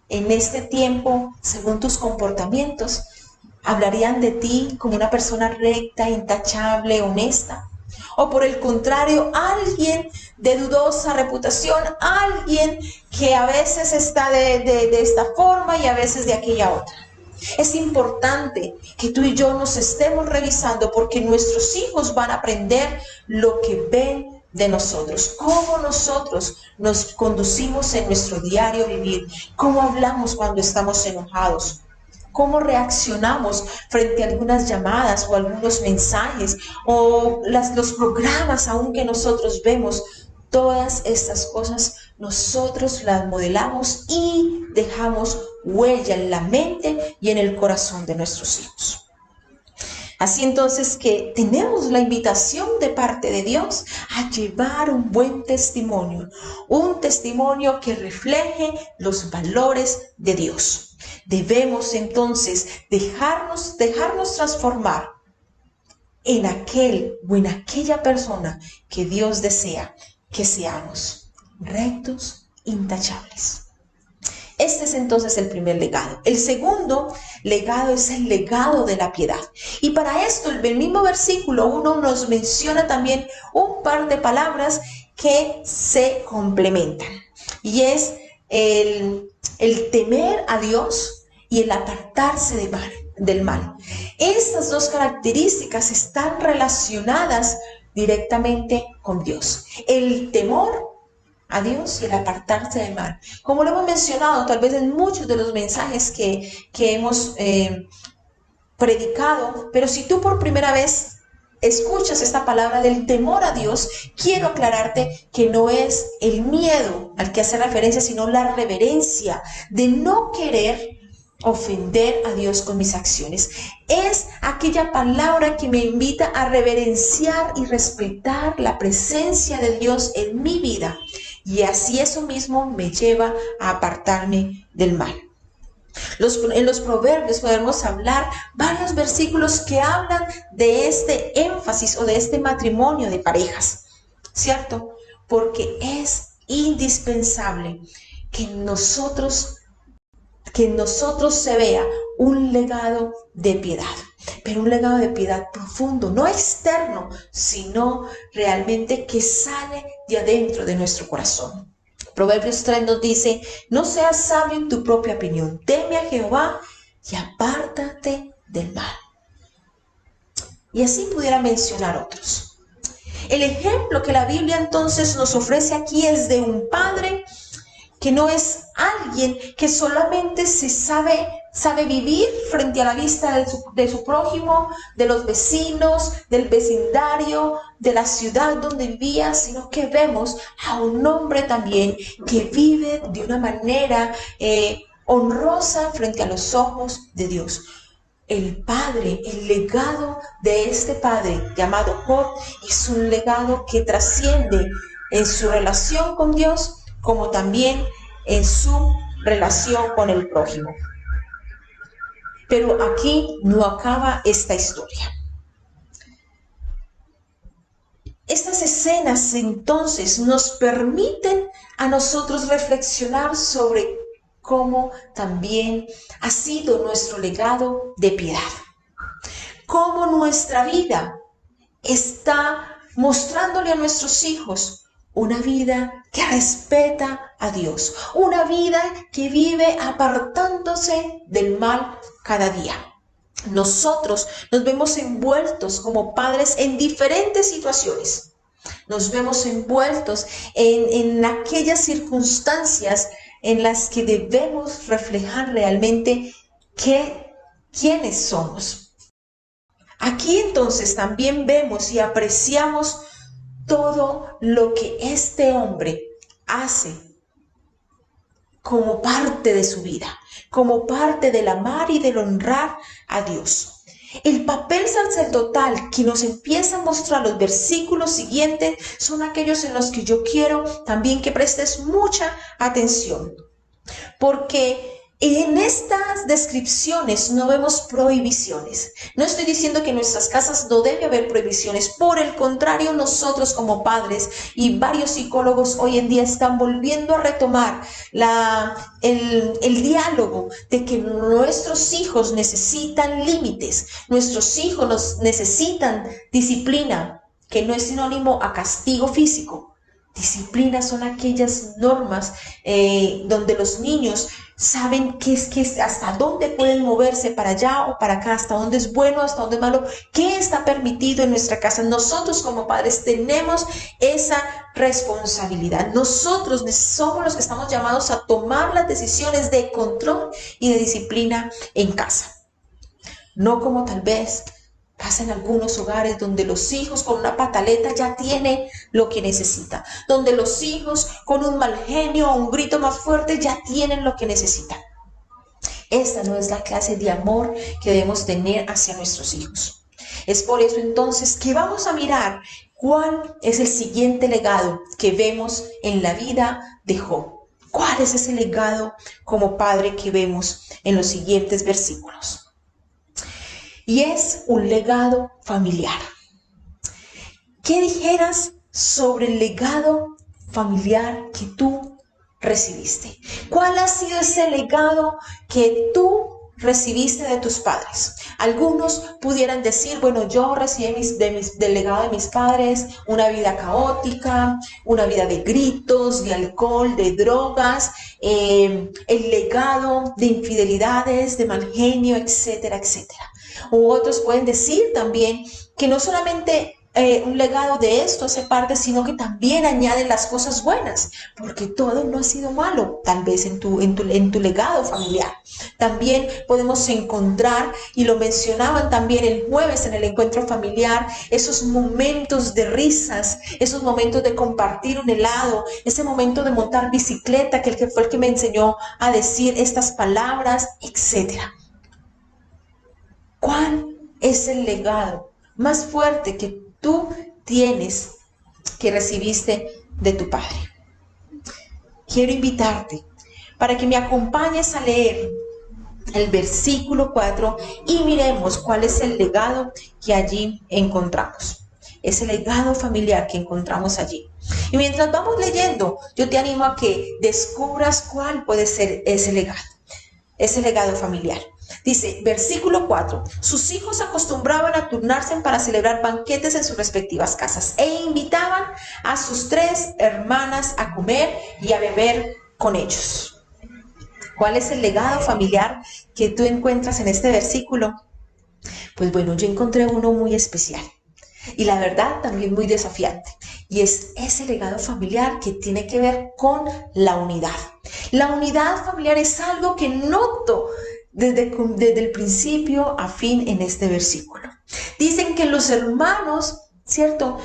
en este tiempo según tus comportamientos? ¿Hablarían de ti como una persona recta, intachable, honesta? O por el contrario, alguien de dudosa reputación, alguien que a veces está de esta forma y a veces de aquella otra. Es importante que tú y yo nos estemos revisando porque nuestros hijos van a aprender lo que ven de nosotros, cómo nosotros nos conducimos en nuestro diario vivir, cómo hablamos cuando estamos enojados, cómo reaccionamos frente a algunas llamadas o algunos mensajes o los programas aún que nosotros vemos. Todas estas cosas nosotros las modelamos y dejamos huella en la mente y en el corazón de nuestros hijos. Así entonces que tenemos la invitación de parte de Dios a llevar un buen testimonio, un testimonio que refleje los valores de Dios. Debemos entonces dejarnos transformar en aquel o en aquella persona que Dios desea que seamos, rectos, intachables. Este es entonces el primer legado. El segundo legado es el legado de la piedad. Y para esto el mismo versículo 1 nos menciona también un par de palabras que se complementan. Y es el temer a Dios y el apartarse del mal. Estas dos características están relacionadas directamente con Dios. El temor a Dios y el apartarse del mal. Como lo hemos mencionado tal vez en muchos de los mensajes que hemos predicado, pero si tú por primera vez escuchas esta palabra del temor a Dios, quiero aclararte que no es el miedo al que hace referencia, sino la reverencia de no querer ofender a Dios con mis acciones. Es aquella palabra que me invita a reverenciar y respetar la presencia de Dios en mi vida, y así eso mismo me lleva a apartarme del mal. En los proverbios podemos hablar varios versículos que hablan de este énfasis o de este matrimonio de parejas, ¿cierto? Porque es indispensable que en nosotros se vea un legado de piedad, pero un legado de piedad profundo, no externo, sino realmente que sale de adentro de nuestro corazón. Proverbios 3 nos dice: no seas sabio en tu propia opinión, teme a Jehová y apártate del mal. Y así pudiera mencionar otros. El ejemplo que la Biblia entonces nos ofrece aquí es de un padre que no es alguien que solamente sabe vivir frente a la vista de su prójimo, de los vecinos, del vecindario, de la ciudad donde vivía, sino que vemos a un hombre también que vive de una manera honrosa frente a los ojos de Dios. El padre, el legado de este padre llamado Job es un legado que trasciende en su relación con Dios, como también en su relación con el prójimo. Pero aquí no acaba esta historia. Estas escenas entonces nos permiten a nosotros reflexionar sobre cómo también ha sido nuestro legado de piedad. Cómo nuestra vida está mostrándole a nuestros hijos una vida que respeta a Dios, una vida que vive apartándose del mal cada día. Nosotros nos vemos envueltos como padres en diferentes situaciones. Nos vemos envueltos en aquellas circunstancias en las que debemos reflejar realmente quiénes somos. Aquí entonces también vemos y apreciamos todo lo que este hombre hace como parte de su vida, como parte del amar y del honrar a Dios. El papel sacerdotal que nos empieza a mostrar los versículos siguientes son aquellos en los que yo quiero también que prestes mucha atención, porque en estas descripciones no vemos prohibiciones. No estoy diciendo que en nuestras casas no debe haber prohibiciones. Por el contrario, nosotros como padres y varios psicólogos hoy en día están volviendo a retomar el diálogo de que nuestros hijos necesitan límites. Nuestros hijos necesitan disciplina, que no es sinónimo a castigo físico, Disciplina son aquellas normas donde los niños saben qué es hasta dónde pueden moverse, para allá o para acá, hasta dónde es bueno, hasta dónde es malo, qué está permitido en nuestra casa. Nosotros como padres tenemos esa responsabilidad. Nosotros somos los que estamos llamados a tomar las decisiones de control y de disciplina en casa. No como tal vez pasa en algunos hogares donde los hijos con una pataleta ya tienen lo que necesitan, donde los hijos con un mal genio o un grito más fuerte ya tienen lo que necesitan. Esta no es la clase de amor que debemos tener hacia nuestros hijos. Es por eso entonces que vamos a mirar cuál es el siguiente legado que vemos en la vida de Job. ¿Cuál es ese legado como padre que vemos en los siguientes versículos? Y es un legado familiar. ¿Qué dijeras sobre el legado familiar que tú recibiste? ¿Cuál ha sido ese legado que tú recibiste de tus padres? Algunos pudieran decir, bueno, yo recibí del legado de mis padres una vida caótica, una vida de gritos, de alcohol, de drogas, el legado de infidelidades, de mal genio, etcétera, etcétera. U otros pueden decir también que no solamente un legado de esto hace parte, sino que también añaden las cosas buenas, porque todo no ha sido malo, tal vez en tu legado familiar. También podemos encontrar, y lo mencionaban también el jueves en el encuentro familiar, esos momentos de risas, esos momentos de compartir un helado, ese momento de montar bicicleta, que fue el que me enseñó a decir estas palabras, etcétera. ¿Cuál es el legado más fuerte que tú tienes, que recibiste de tu padre? Quiero invitarte para que me acompañes a leer el versículo 4 y miremos cuál es el legado que allí encontramos. Ese legado familiar que encontramos allí. Y mientras vamos leyendo, yo te animo a que descubras cuál puede ser ese legado familiar. Dice, versículo 4, sus hijos acostumbraban a turnarse para celebrar banquetes en sus respectivas casas e invitaban a sus 3 hermanas a comer y a beber con ellos. ¿Cuál es el legado familiar que tú encuentras en este versículo? Pues bueno, yo encontré uno muy especial y la verdad también muy desafiante, y es ese legado familiar que tiene que ver con la unidad. La unidad familiar es algo que noto desde el principio a fin en este versículo. Dicen que los hermanos, ¿cierto?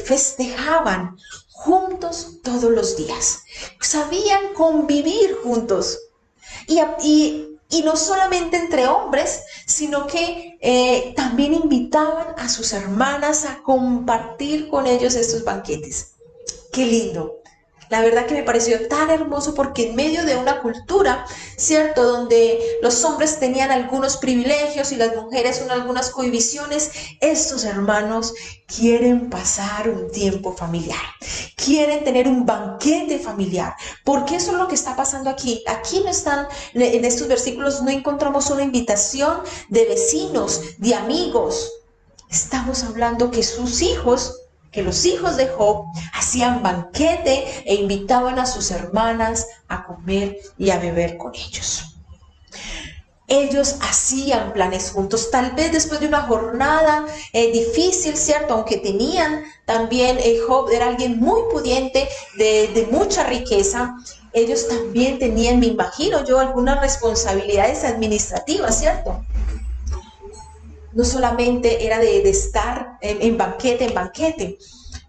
Festejaban juntos todos los días. Sabían convivir juntos. Y no solamente entre hombres, sino que también invitaban a sus hermanas a compartir con ellos estos banquetes. ¡Qué lindo! La verdad que me pareció tan hermoso, porque en medio de una cultura, ¿cierto?, donde los hombres tenían algunos privilegios y las mujeres algunas cohibiciones, estos hermanos quieren pasar un tiempo familiar, quieren tener un banquete familiar, porque eso es lo que está pasando aquí. Aquí no están, en estos versículos no encontramos una invitación de vecinos, de amigos. Estamos hablando que los hijos de Job hacían banquete e invitaban a sus hermanas a comer y a beber con ellos. Ellos hacían planes juntos, tal vez después de una jornada difícil, ¿cierto? Aunque tenían también, Job era alguien muy pudiente, de mucha riqueza. Ellos también tenían, me imagino yo, algunas responsabilidades administrativas, ¿cierto? No solamente era de estar en banquete,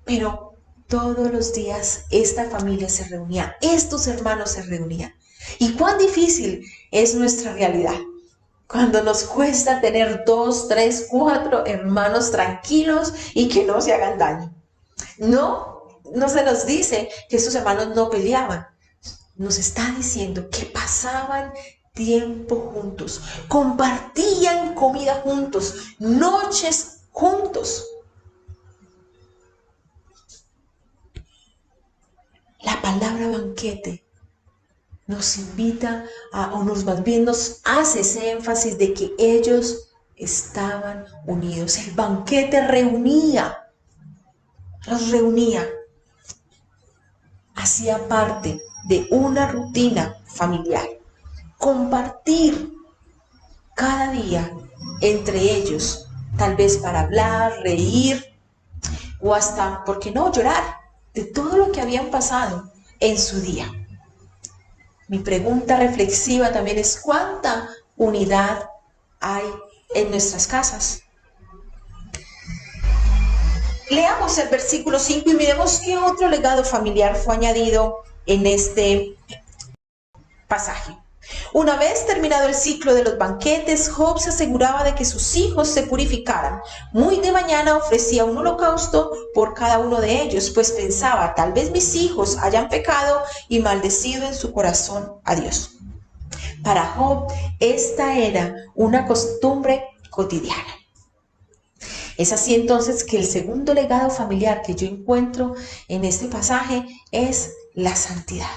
pero todos los días esta familia se reunía, estos hermanos se reunían. Y cuán difícil es nuestra realidad cuando nos cuesta tener 2, 3, 4 hermanos tranquilos y que no se hagan daño. No se nos dice que estos hermanos no peleaban. Nos está diciendo que pasaban tiempo juntos, compartían comida juntos, noches juntos. La palabra banquete nos invita más bien nos hace ese énfasis de que ellos estaban unidos. El banquete los reunía. hacía parte de una rutina familiar. Compartir cada día entre ellos, tal vez para hablar, reír o hasta, ¿por qué no?, llorar de todo lo que habían pasado en su día. Mi pregunta reflexiva también es: ¿cuánta unidad hay en nuestras casas? Leamos el versículo 5 y miremos qué otro legado familiar fue añadido en este pasaje. Una vez terminado el ciclo de los banquetes, Job se aseguraba de que sus hijos se purificaran. Muy de mañana ofrecía un holocausto por cada uno de ellos, pues pensaba: tal vez mis hijos hayan pecado y maldecido en su corazón a Dios. Para Job, esta era una costumbre cotidiana. Es así entonces que el segundo legado familiar que yo encuentro en este pasaje es la santidad.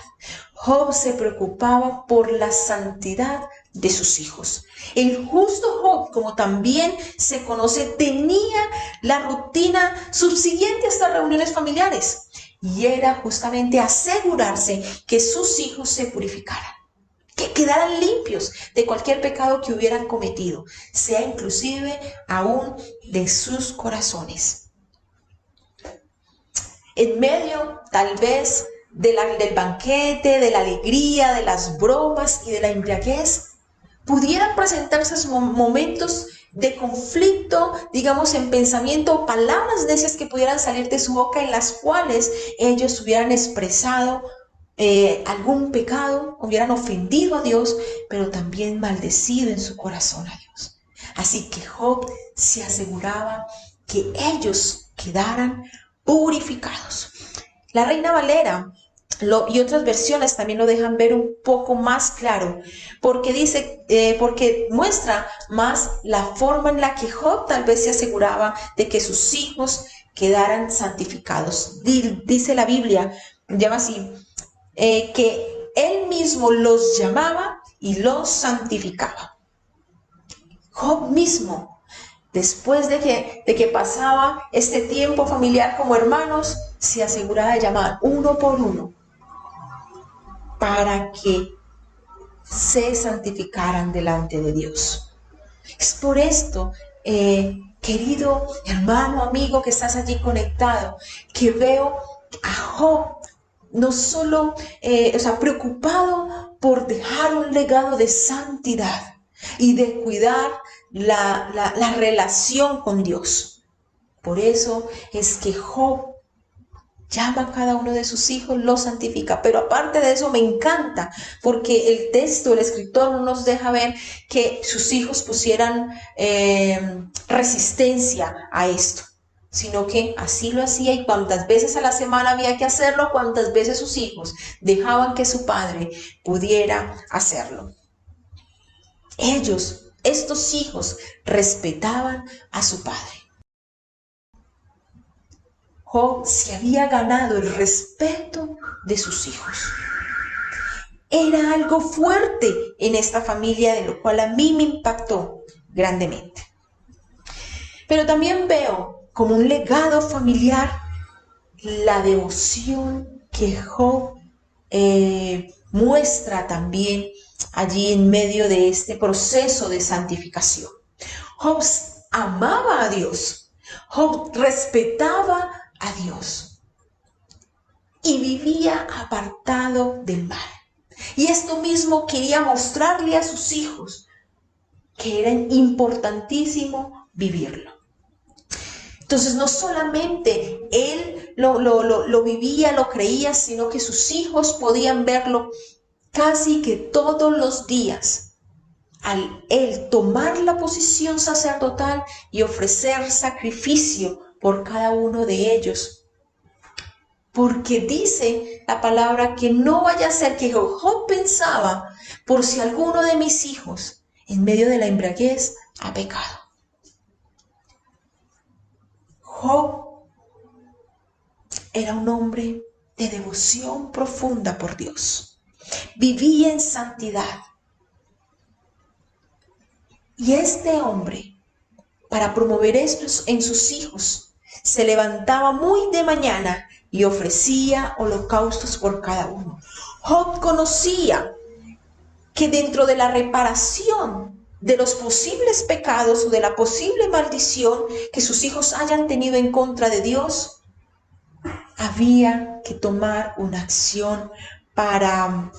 Job se preocupaba por la santidad de sus hijos. El justo Job, como también se conoce, tenía la rutina subsiguiente a estas reuniones familiares, y era justamente asegurarse que sus hijos se purificaran, que quedaran limpios de cualquier pecado que hubieran cometido, sea inclusive aún de sus corazones. En medio, tal vez, del banquete, de la alegría, de las bromas y de la embriaguez, pudieran presentarse esos momentos de conflicto, digamos, en pensamiento, o palabras necias que pudieran salir de su boca, en las cuales ellos hubieran expresado algún pecado, hubieran ofendido a Dios, pero también maldecido en su corazón a Dios. Así que Job se aseguraba que ellos quedaran purificados. La Reina Valera y otras versiones también lo dejan ver un poco más claro, porque dice, porque muestra más la forma en la que Job tal vez se aseguraba de que sus hijos quedaran santificados. Dice la Biblia, llama así, que él mismo los llamaba y los santificaba. Job mismo, después de que pasaba este tiempo familiar como hermanos, se aseguraba de llamar uno por uno para que se santificaran delante de Dios. Es por esto, querido hermano, amigo que estás allí conectado, que veo a Job no solo preocupado por dejar un legado de santidad y de cuidar la relación con Dios. Por eso es que Job llama a cada uno de sus hijos, los santifica. Pero aparte de eso me encanta, porque el texto, el escritor no nos deja ver que sus hijos pusieran resistencia a esto, sino que así lo hacía, y cuantas veces a la semana había que hacerlo, cuantas veces sus hijos dejaban que su padre pudiera hacerlo. Ellos, estos hijos, respetaban a su padre. Job se había ganado el respeto de sus hijos. Era algo fuerte en esta familia, de lo cual a mí me impactó grandemente. Pero también veo como un legado familiar la devoción que Job muestra también allí en medio de este proceso de santificación. Job amaba a Dios, Job respetaba a Dios y vivía apartado del mal. Y esto mismo quería mostrarle a sus hijos, que era importantísimo vivirlo. Entonces no solamente él lo vivía, lo creía, sino que sus hijos podían verlo casi que todos los días, al él tomar la posición sacerdotal y ofrecer sacrificio por cada uno de ellos. Porque dice la palabra que no vaya a ser que Job pensaba: por si alguno de mis hijos en medio de la embriaguez ha pecado. Job era un hombre de devoción profunda por Dios. Vivía en santidad. Y este hombre, para promover esto en sus hijos, se levantaba muy de mañana y ofrecía holocaustos por cada uno. Job conocía que dentro de la reparación de los posibles pecados o de la posible maldición que sus hijos hayan tenido en contra de Dios, había que tomar una acción para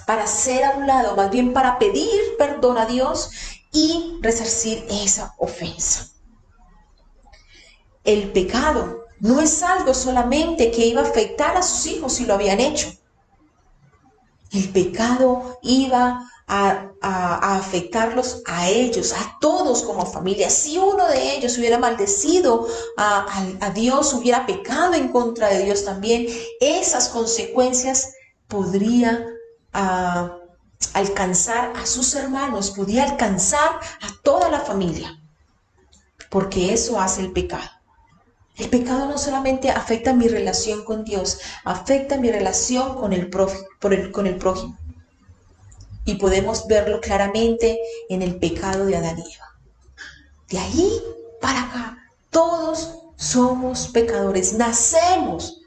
hacer a un lado, más bien para pedir perdón a Dios y resarcir esa ofensa. El pecado no es algo solamente que iba a afectar a sus hijos si lo habían hecho. El pecado iba a afectarlos a ellos, a todos como familia. Si uno de ellos hubiera maldecido a Dios, hubiera pecado en contra de Dios también, esas consecuencias podría alcanzar a sus hermanos, podía alcanzar a toda la familia, porque eso hace el pecado. El pecado no solamente afecta mi relación con Dios, afecta mi relación con el prójimo. Y podemos verlo claramente en el pecado de Adán y Eva. De ahí para acá, todos somos pecadores, nacemos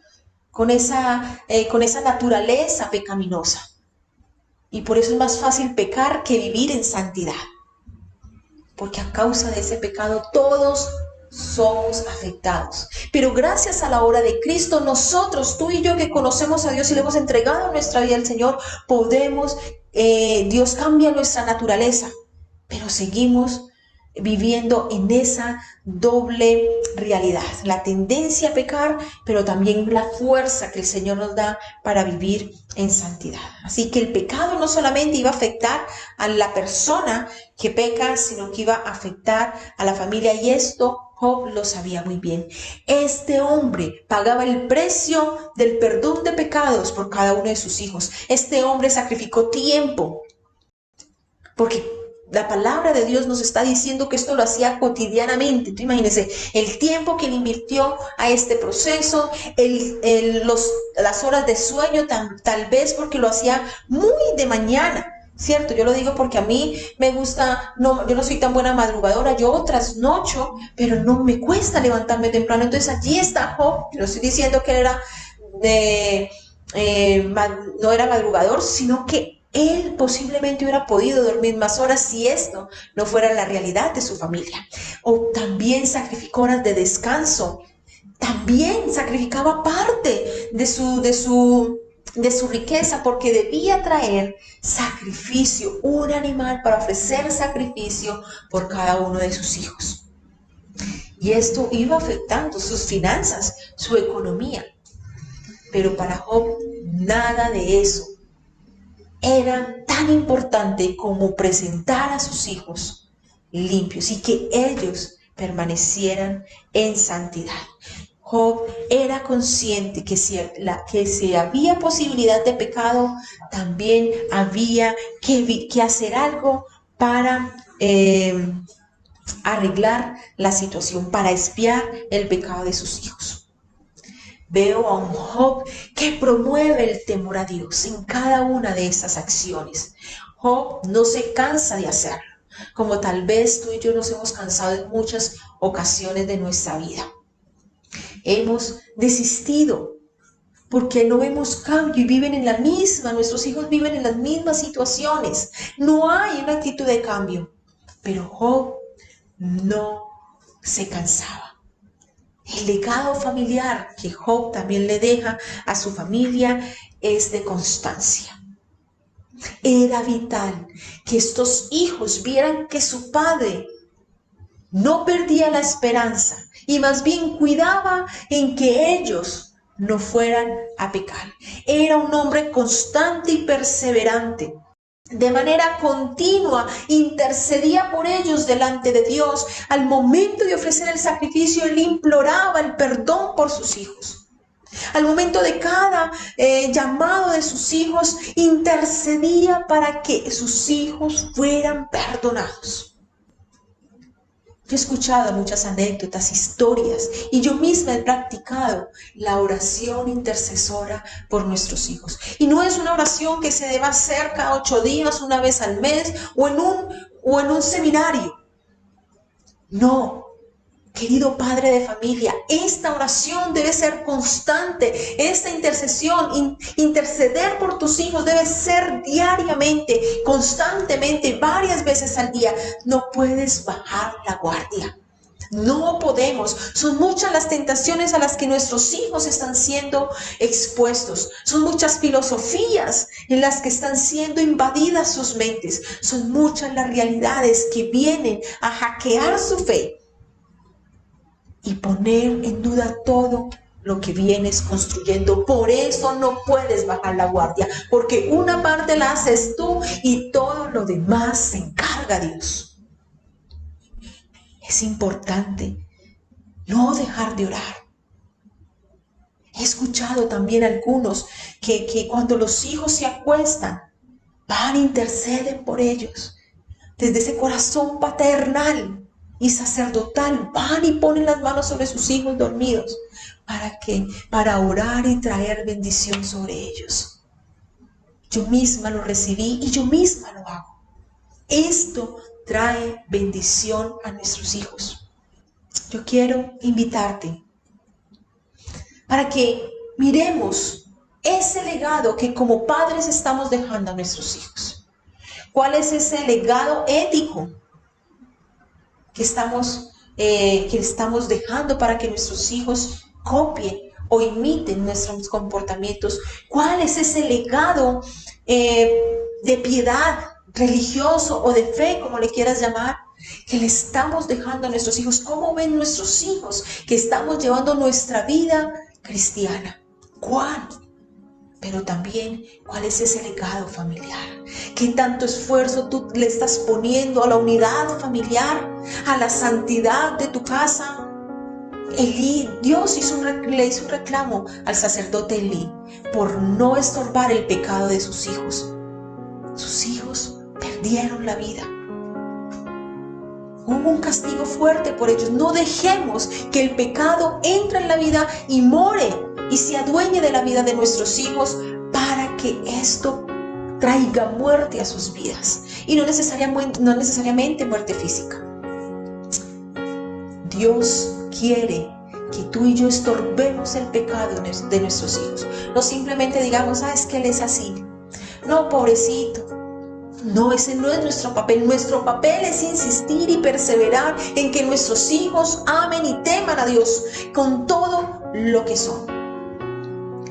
con esa naturaleza pecaminosa. Y por eso es más fácil pecar que vivir en santidad. Porque a causa de ese pecado todos somos afectados. Pero gracias a la obra de Cristo, nosotros, tú y yo que conocemos a Dios y le hemos entregado nuestra vida al Señor, podemos, Dios cambia nuestra naturaleza, pero seguimos viviendo en esa doble realidad, la tendencia a pecar, pero también la fuerza que el Señor nos da para vivir en santidad. Así que el pecado no solamente iba a afectar a la persona que peca, sino que iba a afectar a la familia, y esto Job lo sabía muy bien. Este hombre pagaba el precio del perdón de pecados por cada uno de sus hijos. Este hombre sacrificó tiempo, porque la palabra de Dios nos está diciendo que esto lo hacía cotidianamente. Tú imagínense el tiempo que le invirtió a este proceso, las horas de sueño, tal vez porque lo hacía muy de mañana, ¿cierto? Yo lo digo porque a mí me gusta, yo no soy tan buena madrugadora, yo trasnocho, pero no me cuesta levantarme temprano. Entonces allí está Job, no estoy diciendo que no era madrugador, sino que él posiblemente hubiera podido dormir más horas si esto no fuera la realidad de su familia. O también sacrificó horas de descanso. También sacrificaba parte de su riqueza, porque debía traer sacrificio, un animal para ofrecer sacrificio por cada uno de sus hijos. Y esto iba afectando sus finanzas, su economía. Pero para Job nada de eso era tan importante como presentar a sus hijos limpios y que ellos permanecieran en santidad. Job era consciente que si había posibilidad de pecado, también había que hacer algo para arreglar la situación, para expiar el pecado de sus hijos. Veo a un Job que promueve el temor a Dios en cada una de esas acciones. Job no se cansa de hacerlo, como tal vez tú y yo nos hemos cansado en muchas ocasiones de nuestra vida. Hemos desistido porque no vemos cambio y nuestros hijos viven en las mismas situaciones. No hay una actitud de cambio, pero Job no se cansaba. El legado familiar que Job también le deja a su familia es de constancia. Era vital que estos hijos vieran que su padre no perdía la esperanza y más bien cuidaba en que ellos no fueran a pecar. Era un hombre constante y perseverante. De manera continua intercedía por ellos delante de Dios. Al momento de ofrecer el sacrificio, él imploraba el perdón por sus hijos. Al momento de cada llamado de sus hijos, intercedía para que sus hijos fueran perdonados. Yo he escuchado muchas anécdotas, historias, y yo misma he practicado la oración intercesora por nuestros hijos. Y no es una oración que se deba hacer cada 8 días, una vez al mes, o en un seminario. No, Querido padre de familia, esta oración debe ser constante. Esta intercesión, interceder por tus hijos debe ser diariamente, constantemente, varias veces al día. No puedes bajar la guardia. No podemos. Son muchas las tentaciones a las que nuestros hijos están siendo expuestos. Son muchas filosofías en las que están siendo invadidas sus mentes. Son muchas las realidades que vienen a hackear su fe y poner en duda todo lo que vienes construyendo. Por eso no puedes bajar la guardia, porque una parte la haces tú y todo lo demás se encarga Dios. Es importante no dejar de orar. He escuchado también algunos que cuando los hijos se acuestan, van e interceden por ellos. Desde ese corazón paternal y sacerdotal, van y ponen las manos sobre sus hijos dormidos. ¿Para qué? Para orar y traer bendición sobre ellos. Yo misma lo recibí y yo misma lo hago. Esto trae bendición a nuestros hijos. Yo quiero invitarte para que miremos ese legado que como padres estamos dejando a nuestros hijos. ¿Cuál es ese legado ético que estamos dejando para que nuestros hijos copien o imiten nuestros comportamientos? ¿Cuál es ese legado de piedad religioso o de fe, como le quieras llamar, que le estamos dejando a nuestros hijos? ¿Cómo ven nuestros hijos que estamos llevando nuestra vida cristiana? ¿Cuál? Pero también, ¿cuál es ese legado familiar? ¿Qué tanto esfuerzo tú le estás poniendo a la unidad familiar, a la santidad de tu casa? Dios le hizo un reclamo al sacerdote Elí por no estorbar el pecado de sus hijos. Sus hijos perdieron la vida. Hubo un castigo fuerte por ellos. No dejemos que el pecado entre en la vida y more y se adueñe de la vida de nuestros hijos para que esto traiga muerte a sus vidas. Y no necesariamente muerte física. Dios quiere que tú y yo estorbemos el pecado de nuestros hijos. No simplemente digamos, es que él es así. No, pobrecito. No, ese no es nuestro papel. Nuestro papel es insistir y perseverar en que nuestros hijos amen y teman a Dios con todo lo que son.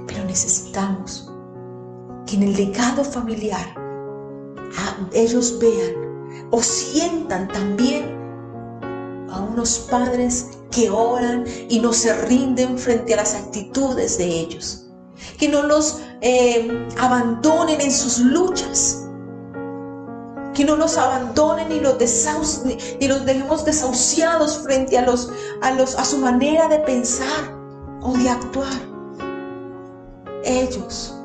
Pero necesitamos que en el legado familiar ellos vean o sientan también a unos padres que oran y no se rinden frente a las actitudes de ellos. Que no los abandonen en sus luchas. Que no los abandonen ni los dejemos desahuciados frente a su manera de pensar o de actuar. Ellos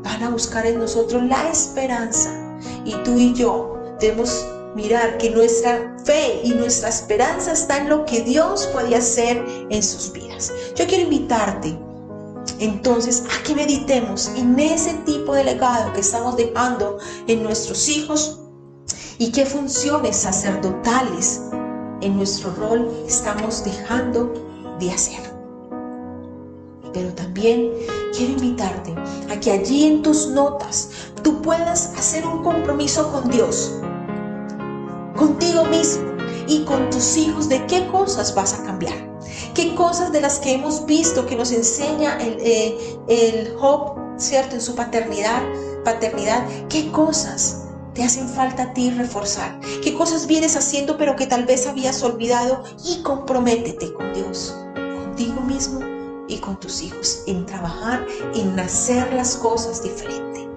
van a buscar en nosotros la esperanza y tú y yo debemos mirar que nuestra fe y nuestra esperanza está en lo que Dios puede hacer en sus vidas. Yo quiero invitarte entonces a que meditemos en ese tipo de legado que estamos dejando en nuestros hijos y qué funciones sacerdotales en nuestro rol estamos dejando de hacer. Pero también quiero invitarte a que allí en tus notas tú puedas hacer un compromiso con Dios, contigo mismo y con tus hijos de qué cosas vas a cambiar. Qué cosas de las que hemos visto que nos enseña el Job, ¿cierto? En su paternidad, qué cosas te hacen falta a ti reforzar, qué cosas vienes haciendo pero que tal vez habías olvidado, y comprométete con Dios, contigo mismo y con tus hijos en trabajar, en hacer las cosas diferente.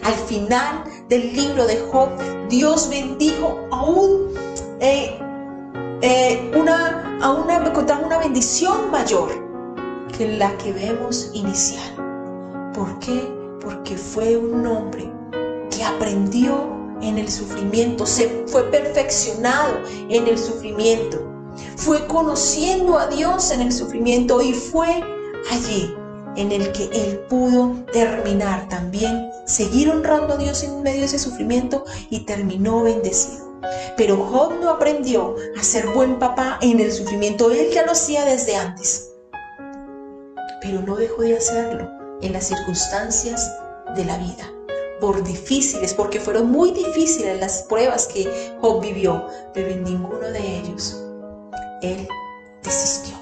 Al final del libro de Job, Dios bendijo una bendición mayor que la que vemos inicial. ¿Por qué? Porque fue un hombre que aprendió en el sufrimiento, fue perfeccionado en el sufrimiento, fue conociendo a Dios en el sufrimiento, y fue allí en el que él pudo terminar también, seguir honrando a Dios en medio de ese sufrimiento, y terminó bendecido. Pero Job no aprendió a ser buen papá en el sufrimiento. Él ya lo hacía desde antes. Pero no dejó de hacerlo en las circunstancias de la vida. Por difíciles, porque fueron muy difíciles las pruebas que Job vivió. Pero en ninguno de ellos él desistió.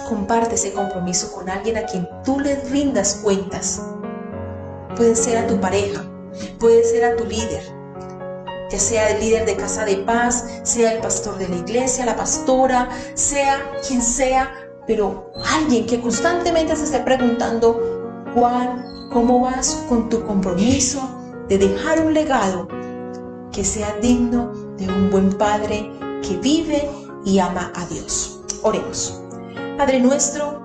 Comparte ese compromiso con alguien a quien tú le rindas cuentas. Puede ser a tu pareja, puede ser a tu líder, ya sea el líder de Casa de Paz, sea el pastor de la iglesia, la pastora, sea quien sea, pero alguien que constantemente se esté preguntando: Juan, ¿cómo vas con tu compromiso de dejar un legado que sea digno de un buen padre que vive y ama a Dios? Oremos. Padre nuestro,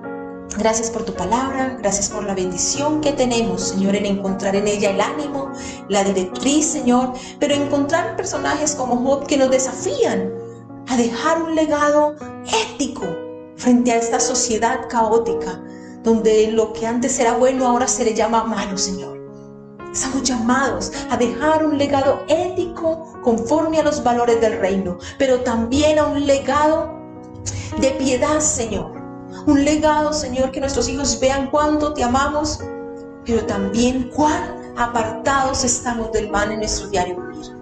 gracias por tu palabra, gracias por la bendición que tenemos, Señor, en encontrar en ella el ánimo, la directriz, Señor, pero encontrar personajes como Job que nos desafían a dejar un legado ético frente a esta sociedad caótica, donde lo que antes era bueno ahora se le llama malo, Señor. Estamos llamados a dejar un legado ético conforme a los valores del reino, pero también a un legado de piedad, Señor. Un legado, Señor, que nuestros hijos vean cuánto te amamos, pero también cuán apartados estamos del mal en nuestro diario vivir.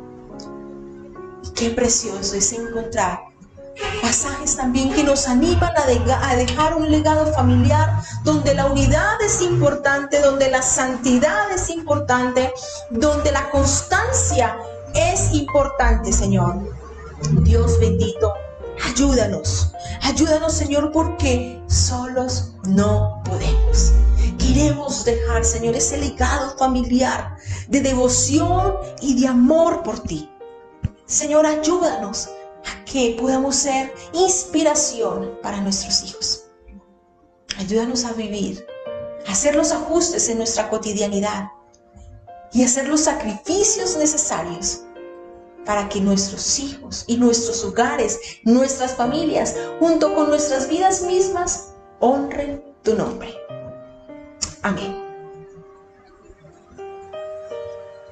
Y qué precioso es encontrar pasajes también que nos animan a dejar un legado familiar donde la unidad es importante, donde la santidad es importante, donde la constancia es importante, Señor. Dios bendito, ayúdanos, Señor, porque solos no podemos. Queremos dejar, Señor, ese legado familiar de devoción y de amor por ti. Señor, ayúdanos a que podamos ser inspiración para nuestros hijos. Ayúdanos a vivir, a hacer los ajustes en nuestra cotidianidad y hacer los sacrificios necesarios para que nuestros hijos y nuestros hogares, nuestras familias, junto con nuestras vidas mismas, honren tu nombre. Amén.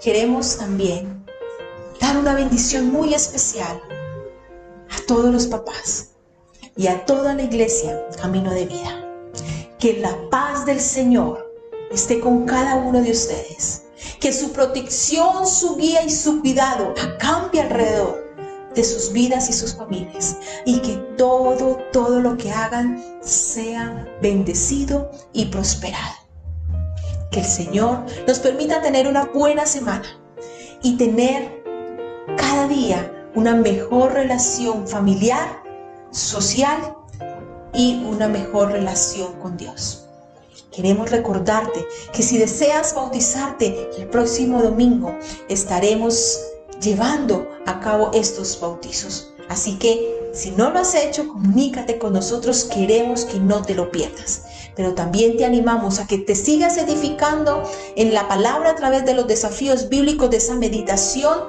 Queremos también dar una bendición muy especial a todos los papás y a toda la iglesia Camino de Vida. Que la paz del Señor esté con cada uno de ustedes. Que su protección, su guía y su cuidado acampe alrededor de sus vidas y sus familias. Y que todo lo que hagan sea bendecido y prosperado. Que el Señor nos permita tener una buena semana y tener cada día una mejor relación familiar, social y una mejor relación con Dios. Queremos recordarte que si deseas bautizarte el próximo domingo, estaremos llevando a cabo estos bautizos. Así que si no lo has hecho, comunícate con nosotros, queremos que no te lo pierdas. Pero también te animamos a que te sigas edificando en la palabra a través de los desafíos bíblicos, de esa meditación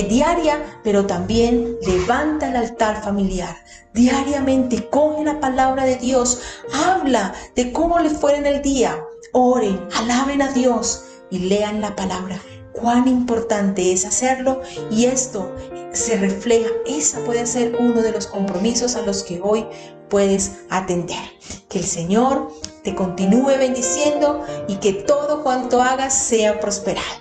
diaria, pero también levanta el altar familiar. Diariamente coge la palabra de Dios, habla de cómo le fue en el día, oren, alaben a Dios y lean la palabra. Cuán importante es hacerlo, y esto se refleja, esa puede ser uno de los compromisos a los que hoy puedes atender. Que el Señor te continúe bendiciendo y que todo cuanto hagas sea prosperado.